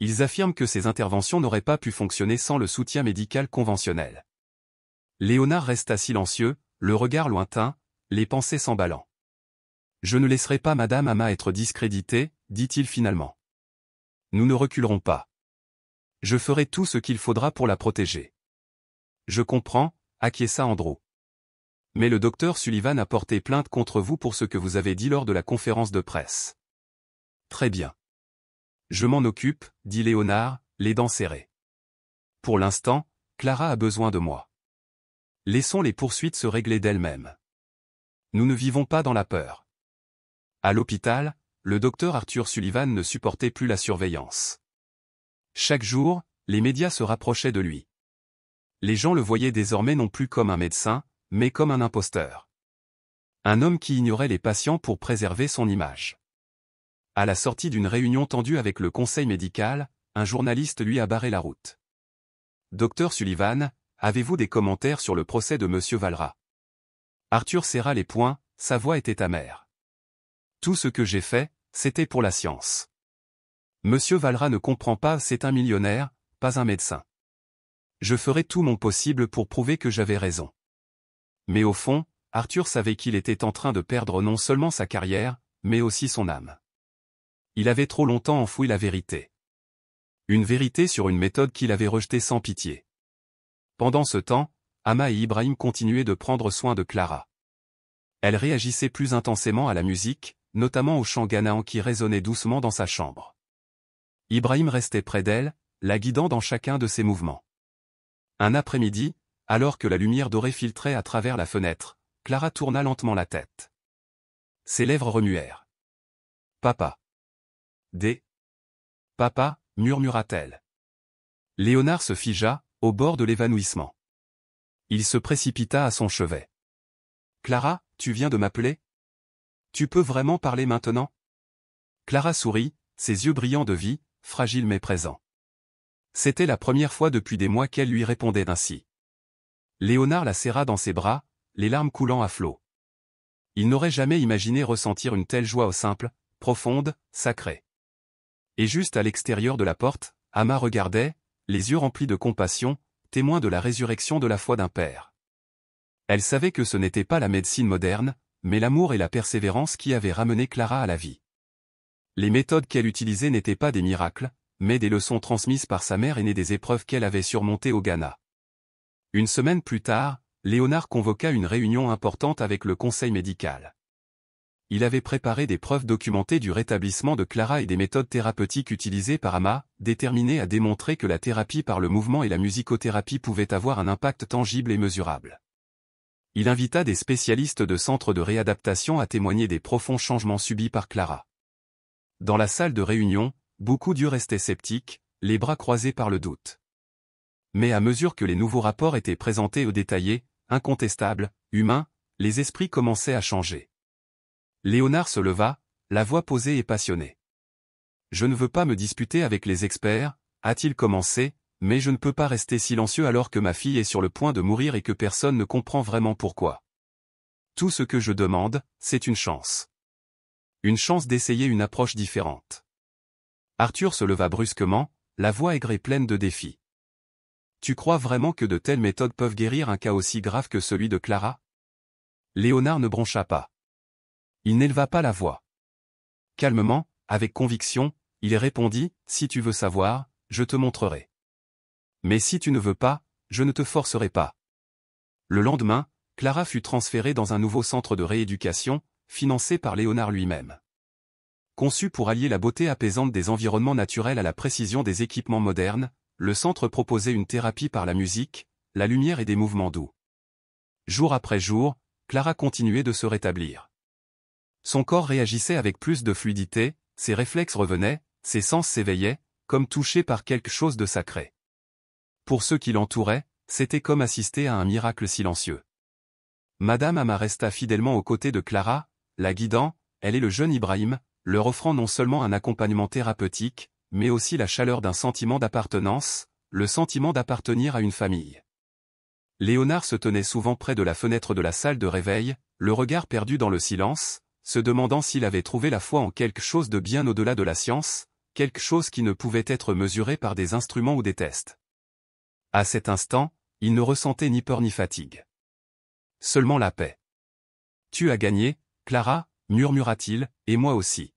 Ils affirment que ces interventions n'auraient pas pu fonctionner sans le soutien médical conventionnel. Léonard resta silencieux, le regard lointain, les pensées s'emballant. « Je ne laisserai pas Madame Ama être discréditée, dit-il finalement. Nous ne reculerons pas. Je ferai tout ce qu'il faudra pour la protéger. Je comprends, acquiesça Andrew. Mais le docteur Sullivan a porté plainte contre vous pour ce que vous avez dit lors de la conférence de presse. Très bien. Je m'en occupe, dit Léonard, les dents serrées. Pour l'instant, Clara a besoin de moi. Laissons les poursuites se régler d'elles-mêmes. Nous ne vivons pas dans la peur. À l'hôpital, le docteur Arthur Sullivan ne supportait plus la surveillance. Chaque jour, les médias se rapprochaient de lui. Les gens le voyaient désormais non plus comme un médecin, mais comme un imposteur. Un homme qui ignorait les patients pour préserver son image. À la sortie d'une réunion tendue avec le conseil médical, un journaliste lui a barré la route. « Docteur Sullivan, avez-vous des commentaires sur le procès de Monsieur Valra ?» Arthur serra les poings, sa voix était amère. « Tout ce que j'ai fait, c'était pour la science. Monsieur Valra ne comprend pas, c'est un millionnaire, pas un médecin. Je ferai tout mon possible pour prouver que j'avais raison. » Mais au fond, Arthur savait qu'il était en train de perdre non seulement sa carrière, mais aussi son âme. Il avait trop longtemps enfoui la vérité. Une vérité sur une méthode qu'il avait rejetée sans pitié. Pendant ce temps, Ama et Ibrahim continuaient de prendre soin de Clara. Elle réagissait plus intensément à la musique, notamment au chant ghanéen qui résonnait doucement dans sa chambre. Ibrahim restait près d'elle, la guidant dans chacun de ses mouvements. Un après-midi, alors que la lumière dorée filtrait à travers la fenêtre, Clara tourna lentement la tête. Ses lèvres remuèrent. « Papa. »« Papa, murmura-t-elle. Léonard se figea, au bord de l'évanouissement. Il se précipita à son chevet. « Clara, tu viens de m'appeler ? Tu peux vraiment parler maintenant ?» Clara sourit, ses yeux brillants de vie, fragiles mais présents. C'était la première fois depuis des mois qu'elle lui répondait ainsi. Léonard la serra dans ses bras, les larmes coulant à flots. Il n'aurait jamais imaginé ressentir une telle joie au simple, profonde, sacrée. Et juste à l'extérieur de la porte, Ama regardait, les yeux remplis de compassion, témoin de la résurrection de la foi d'un père. Elle savait que ce n'était pas la médecine moderne, mais l'amour et la persévérance qui avaient ramené Clara à la vie. Les méthodes qu'elle utilisait n'étaient pas des miracles, mais des leçons transmises par sa mère aînée des épreuves qu'elle avait surmontées au Ghana. Une semaine plus tard, Léonard convoqua une réunion importante avec le conseil médical. Il avait préparé des preuves documentées du rétablissement de Clara et des méthodes thérapeutiques utilisées par Ama, déterminé à démontrer que la thérapie par le mouvement et la musicothérapie pouvaient avoir un impact tangible et mesurable. Il invita des spécialistes de centres de réadaptation à témoigner des profonds changements subis par Clara. Dans la salle de réunion, beaucoup d'yeux restaient sceptiques, les bras croisés par le doute. Mais à mesure que les nouveaux rapports étaient présentés ou détaillés, incontestables, humains, les esprits commençaient à changer. Léonard se leva, la voix posée et passionnée. « Je ne veux pas me disputer avec les experts, a-t-il commencé, mais je ne peux pas rester silencieux alors que ma fille est sur le point de mourir et que personne ne comprend vraiment pourquoi. Tout ce que je demande, c'est une chance. Une chance d'essayer une approche différente. » Arthur se leva brusquement, la voix aigre et pleine de défis. « Tu crois vraiment que de telles méthodes peuvent guérir un cas aussi grave que celui de Clara ?» Léonard ne broncha pas. Il n'éleva pas la voix. Calmement, avec conviction, il répondit, « Si tu veux savoir, je te montrerai. Mais si tu ne veux pas, je ne te forcerai pas. » Le lendemain, Clara fut transférée dans un nouveau centre de rééducation, financé par Léonard lui-même. Conçu pour allier la beauté apaisante des environnements naturels à la précision des équipements modernes, le centre proposait une thérapie par la musique, la lumière et des mouvements doux. Jour après jour, Clara continuait de se rétablir. Son corps réagissait avec plus de fluidité, ses réflexes revenaient, ses sens s'éveillaient, comme touchés par quelque chose de sacré. Pour ceux qui l'entouraient, c'était comme assister à un miracle silencieux. Madame Amma resta fidèlement aux côtés de Clara, la guidant, elle et le jeune Ibrahim, leur offrant non seulement un accompagnement thérapeutique, mais aussi la chaleur d'un sentiment d'appartenance, le sentiment d'appartenir à une famille. Léonard se tenait souvent près de la fenêtre de la salle de réveil, le regard perdu dans le silence, se demandant s'il avait trouvé la foi en quelque chose de bien au-delà de la science, quelque chose qui ne pouvait être mesuré par des instruments ou des tests. À cet instant, il ne ressentait ni peur ni fatigue. Seulement la paix. « Tu as gagné, Clara » murmura-t-il, « et moi aussi. »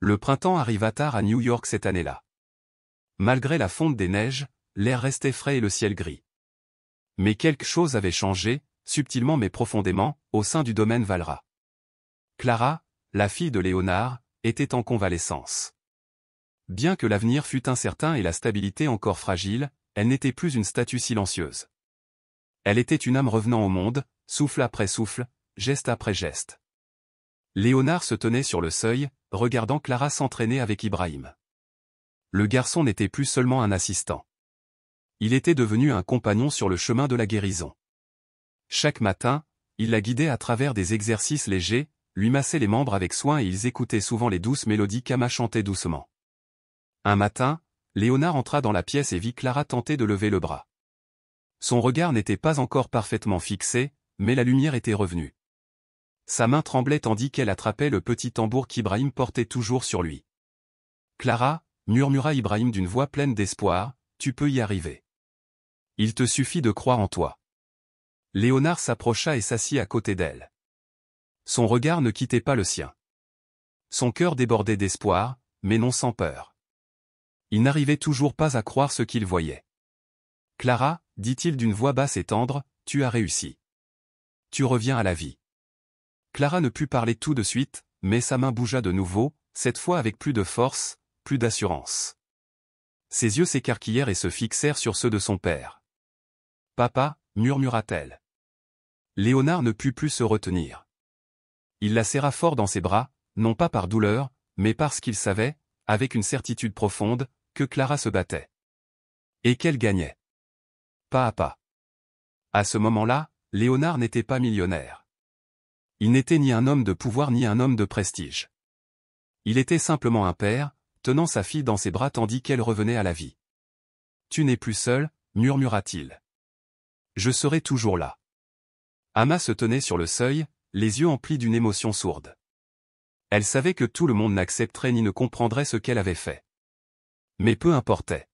Le printemps arriva tard à New York cette année-là. Malgré la fonte des neiges, l'air restait frais et le ciel gris. Mais quelque chose avait changé, subtilement mais profondément, au sein du domaine Valra. Clara, la fille de Léonard, était en convalescence. Bien que l'avenir fût incertain et la stabilité encore fragile, elle n'était plus une statue silencieuse. Elle était une âme revenant au monde, souffle après souffle, geste après geste. Léonard se tenait sur le seuil, regardant Clara s'entraîner avec Ibrahim. Le garçon n'était plus seulement un assistant. Il était devenu un compagnon sur le chemin de la guérison. Chaque matin, il la guidait à travers des exercices légers, lui massait les membres avec soin et ils écoutaient souvent les douces mélodies qu'Ama chantait doucement. Un matin, Léonard entra dans la pièce et vit Clara tenter de lever le bras. Son regard n'était pas encore parfaitement fixé, mais la lumière était revenue. Sa main tremblait tandis qu'elle attrapait le petit tambour qu'Ibrahim portait toujours sur lui. « Clara » murmura Ibrahim d'une voix pleine d'espoir, « tu peux y arriver. Il te suffit de croire en toi. » Léonard s'approcha et s'assit à côté d'elle. Son regard ne quittait pas le sien. Son cœur débordait d'espoir, mais non sans peur. Il n'arrivait toujours pas à croire ce qu'il voyait. « Clara » dit-il d'une voix basse et tendre, « tu as réussi. Tu reviens à la vie. » Clara ne put parler tout de suite, mais sa main bougea de nouveau, cette fois avec plus de force, plus d'assurance. Ses yeux s'écarquillèrent et se fixèrent sur ceux de son père. « Papa » murmura-t-elle. Léonard ne put plus se retenir. Il la serra fort dans ses bras, non pas par douleur, mais parce qu'il savait, avec une certitude profonde, que Clara se battait. Et qu'elle gagnait. Pas à pas. À ce moment-là, Léonard n'était pas millionnaire. Il n'était ni un homme de pouvoir ni un homme de prestige. Il était simplement un père, tenant sa fille dans ses bras tandis qu'elle revenait à la vie. « Tu n'es plus seul » murmura-t-il. « Je serai toujours là. » Amma se tenait sur le seuil, les yeux emplis d'une émotion sourde. Elle savait que tout le monde n'accepterait ni ne comprendrait ce qu'elle avait fait. Mais peu importait.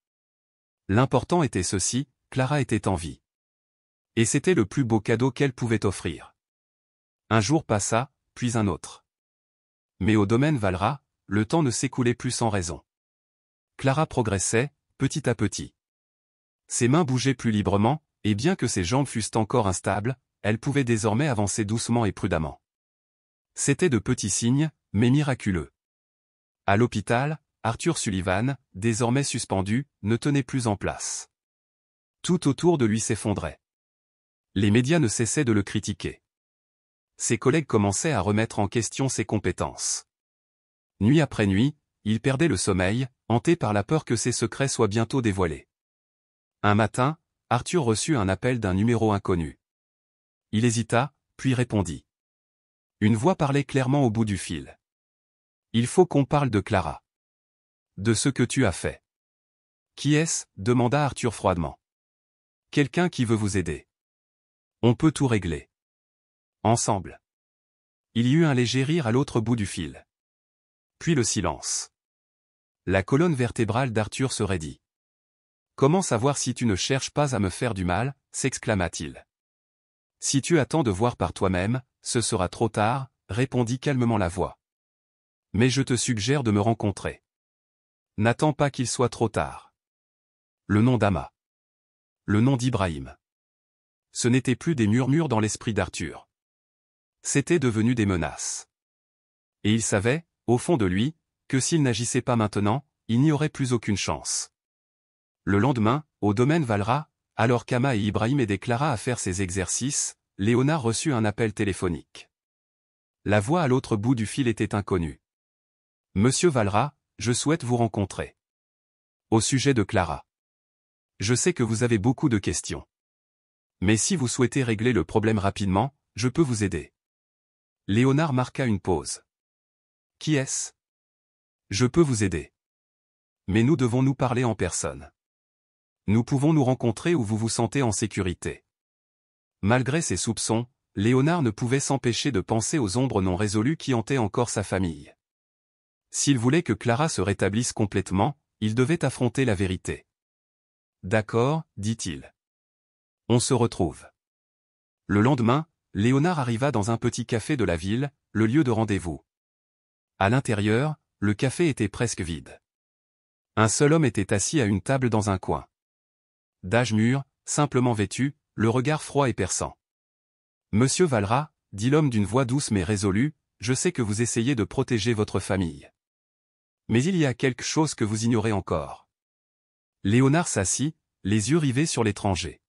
L'important était ceci, Clara était en vie. Et c'était le plus beau cadeau qu'elle pouvait offrir. Un jour passa, puis un autre. Mais au domaine Valra, le temps ne s'écoulait plus sans raison. Clara progressait, petit à petit. Ses mains bougeaient plus librement, et bien que ses jambes fussent encore instables, elle pouvait désormais avancer doucement et prudemment. C'étaient de petits signes, mais miraculeux. À l'hôpital, Arthur Sullivan, désormais suspendu, ne tenait plus en place. Tout autour de lui s'effondrait. Les médias ne cessaient de le critiquer. Ses collègues commençaient à remettre en question ses compétences. Nuit après nuit, il perdait le sommeil, hanté par la peur que ses secrets soient bientôt dévoilés. Un matin, Arthur reçut un appel d'un numéro inconnu. Il hésita, puis répondit. Une voix parlait clairement au bout du fil. « Il faut qu'on parle de Clara. De ce que tu as fait. »« Qui est-ce » demanda Arthur froidement. « Quelqu'un qui veut vous aider. On peut tout régler. Ensemble. » Il y eut un léger rire à l'autre bout du fil. Puis le silence. La colonne vertébrale d'Arthur se raidit. « Comment savoir si tu ne cherches pas à me faire du mal » s'exclama-t-il. « Si tu attends de voir par toi-même, ce sera trop tard, » répondit calmement la voix. « Mais je te suggère de me rencontrer. N'attends pas qu'il soit trop tard. » Le nom d'Ama. Le nom d'Ibrahim. Ce n'était plus des murmures dans l'esprit d'Arthur. C'était devenu des menaces. Et il savait, au fond de lui, que s'il n'agissait pas maintenant, il n'y aurait plus aucune chance. Le lendemain, au domaine Valra, alors qu'Ama et Ibrahim aidaient Clara à faire ses exercices, Léonard reçut un appel téléphonique. La voix à l'autre bout du fil était inconnue. « Monsieur Valra, je souhaite vous rencontrer. Au sujet de Clara. Je sais que vous avez beaucoup de questions. Mais si vous souhaitez régler le problème rapidement, je peux vous aider. » Léonard marqua une pause. « Qui est-ce ? Je peux vous aider. Mais nous devons nous parler en personne. Nous pouvons nous rencontrer où vous vous sentez en sécurité. » Malgré ses soupçons, Léonard ne pouvait s'empêcher de penser aux ombres non résolues qui hantaient encore sa famille. S'il voulait que Clara se rétablisse complètement, il devait affronter la vérité. « D'accord, » dit-il. « On se retrouve. » Le lendemain, Léonard arriva dans un petit café de la ville, le lieu de rendez-vous. À l'intérieur, le café était presque vide. Un seul homme était assis à une table dans un coin. D'âge mûr, simplement vêtu, le regard froid et perçant. « Monsieur Valra, » dit l'homme d'une voix douce mais résolue, « je sais que vous essayez de protéger votre famille. Mais il y a quelque chose que vous ignorez encore. » Léonard s'assit, les yeux rivés sur l'étranger.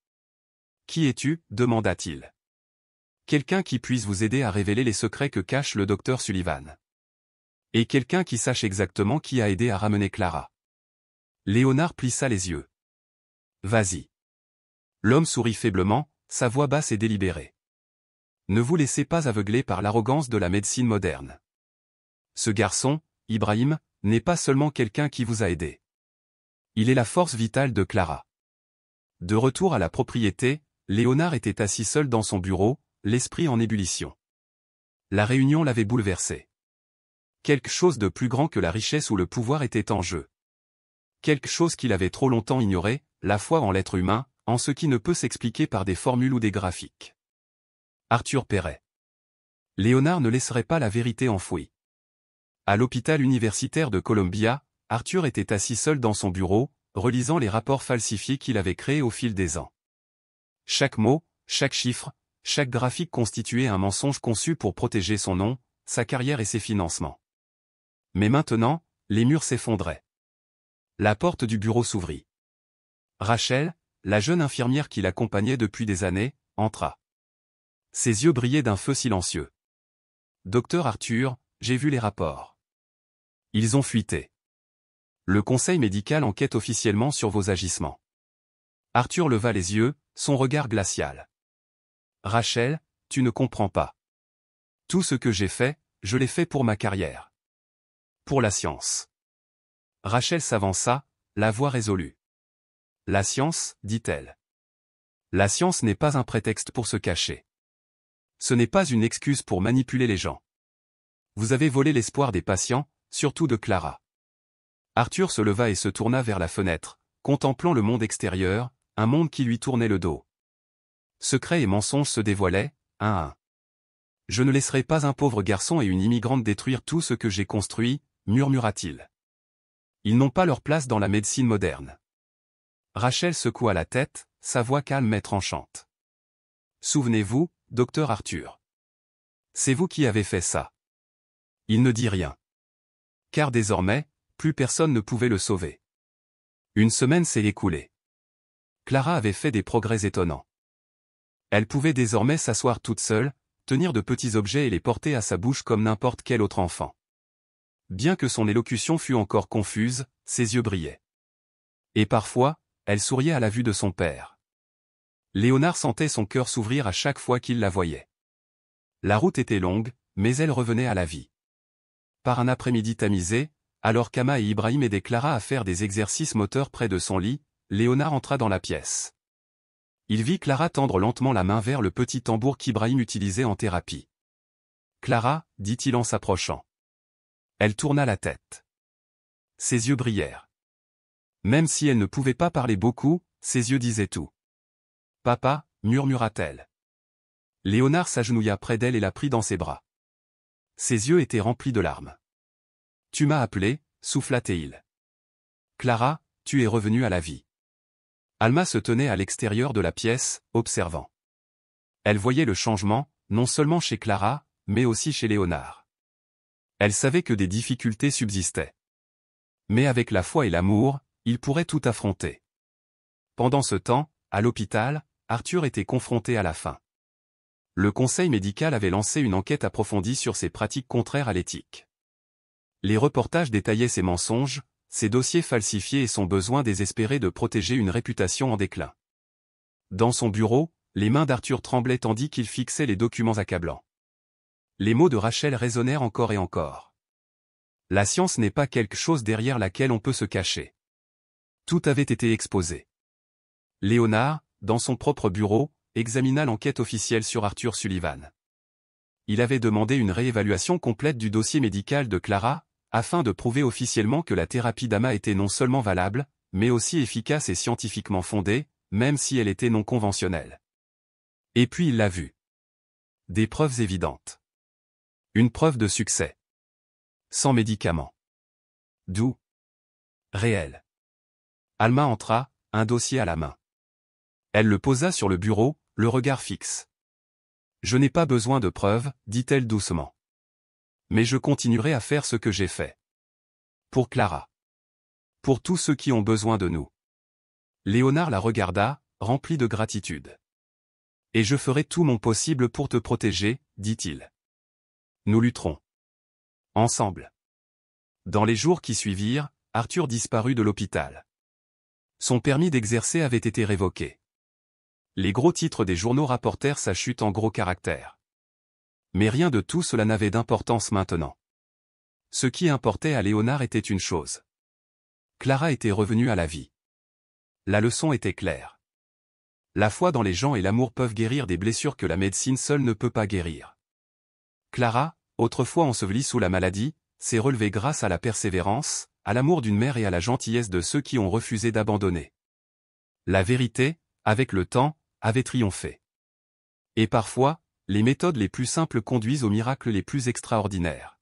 « Qui es-tu » demanda-t-il. « Quelqu'un qui puisse vous aider à révéler les secrets que cache le docteur Sullivan. Et quelqu'un qui sache exactement qui a aidé à ramener Clara. » Léonard plissa les yeux. « Vas-y. » L'homme sourit faiblement, sa voix basse et délibérée. « Ne vous laissez pas aveugler par l'arrogance de la médecine moderne. Ce garçon, Ibrahim, n'est pas seulement quelqu'un qui vous a aidé. Il est la force vitale de Clara. » De retour à la propriété, Léonard était assis seul dans son bureau, l'esprit en ébullition. La réunion l'avait bouleversé. Quelque chose de plus grand que la richesse ou le pouvoir était en jeu. Quelque chose qu'il avait trop longtemps ignoré, la foi en l'être humain, en ce qui ne peut s'expliquer par des formules ou des graphiques. Arthur Perret. Léonard ne laisserait pas la vérité enfouie. À l'hôpital universitaire de Columbia, Arthur était assis seul dans son bureau, relisant les rapports falsifiés qu'il avait créés au fil des ans. Chaque mot, chaque chiffre, chaque graphique constituait un mensonge conçu pour protéger son nom, sa carrière et ses financements. Mais maintenant, les murs s'effondraient. La porte du bureau s'ouvrit. Rachel, la jeune infirmière qui l'accompagnait depuis des années, entra. Ses yeux brillaient d'un feu silencieux. « Docteur Arthur, j'ai vu les rapports. Ils ont fuité. Le conseil médical enquête officiellement sur vos agissements. » Arthur leva les yeux, son regard glacial. « Rachel, tu ne comprends pas. Tout ce que j'ai fait, je l'ai fait pour ma carrière. Pour la science. » Rachel s'avança, la voix résolue. « La science, dit-elle. La science n'est pas un prétexte pour se cacher. Ce n'est pas une excuse pour manipuler les gens. Vous avez volé l'espoir des patients, surtout de Clara. » Arthur se leva et se tourna vers la fenêtre, contemplant le monde extérieur, un monde qui lui tournait le dos. Secrets et mensonges se dévoilaient, un à un. « Je ne laisserai pas un pauvre garçon et une immigrante détruire tout ce que j'ai construit, » murmura-t-il. « Ils n'ont pas leur place dans la médecine moderne. » Rachel secoua la tête, sa voix calme mais tranchante. « Souvenez-vous, docteur Arthur. C'est vous qui avez fait ça. » Il ne dit rien. Car désormais, plus personne ne pouvait le sauver. Une semaine s'est écoulée. Clara avait fait des progrès étonnants. Elle pouvait désormais s'asseoir toute seule, tenir de petits objets et les porter à sa bouche comme n'importe quel autre enfant. Bien que son élocution fût encore confuse, ses yeux brillaient. Et parfois, elle souriait à la vue de son père. Léonard sentait son cœur s'ouvrir à chaque fois qu'il la voyait. La route était longue, mais elle revenait à la vie. Par un après-midi tamisé, alors qu'Ama et Ibrahim aidaient Clara à faire des exercices moteurs près de son lit, Léonard entra dans la pièce. Il vit Clara tendre lentement la main vers le petit tambour qu'Ibrahim utilisait en thérapie. « Clara » dit-il en s'approchant. Elle tourna la tête. Ses yeux brillèrent. Même si elle ne pouvait pas parler beaucoup, ses yeux disaient tout. « Papa » murmura-t-elle. Léonard s'agenouilla près d'elle et la prit dans ses bras. Ses yeux étaient remplis de larmes. « Tu m'as appelé » souffla-t-il. « Clara, tu es revenue à la vie. » Alma se tenait à l'extérieur de la pièce, observant. Elle voyait le changement, non seulement chez Clara, mais aussi chez Léonard. Elle savait que des difficultés subsistaient. Mais avec la foi et l'amour, il pourrait tout affronter. Pendant ce temps, à l'hôpital, Arthur était confronté à la faim. Le conseil médical avait lancé une enquête approfondie sur ses pratiques contraires à l'éthique. Les reportages détaillaient ses mensonges, ses dossiers falsifiés et son besoin désespéré de protéger une réputation en déclin. Dans son bureau, les mains d'Arthur tremblaient tandis qu'il fixait les documents accablants. Les mots de Rachel résonnèrent encore et encore. La science n'est pas quelque chose derrière laquelle on peut se cacher. Tout avait été exposé. Léonard, dans son propre bureau, examina l'enquête officielle sur Arthur Sullivan. Il avait demandé une réévaluation complète du dossier médical de Clara, afin de prouver officiellement que la thérapie d'Ama était non seulement valable, mais aussi efficace et scientifiquement fondée, même si elle était non conventionnelle. Et puis il l'a vu. Des preuves évidentes. Une preuve de succès. Sans médicaments. Doux. Réel. Alma entra, un dossier à la main. Elle le posa sur le bureau, le regard fixe. « Je n'ai pas besoin de preuves, dit-elle doucement. Mais je continuerai à faire ce que j'ai fait. Pour Clara. Pour tous ceux qui ont besoin de nous. » Léonard la regarda, rempli de gratitude. « Et je ferai tout mon possible pour te protéger, dit-il. Nous lutterons. Ensemble. » Dans les jours qui suivirent, Arthur disparut de l'hôpital. Son permis d'exercer avait été révoqué. Les gros titres des journaux rapportèrent sa chute en gros caractères. Mais rien de tout cela n'avait d'importance maintenant. Ce qui importait à Léonard était une chose. Clara était revenue à la vie. La leçon était claire. La foi dans les gens et l'amour peuvent guérir des blessures que la médecine seule ne peut pas guérir. Clara, autrefois ensevelie sous la maladie, s'est relevée grâce à la persévérance, à l'amour d'une mère et à la gentillesse de ceux qui ont refusé d'abandonner. La vérité, avec le temps, avait triomphé. Et parfois, les méthodes les plus simples conduisent aux miracles les plus extraordinaires.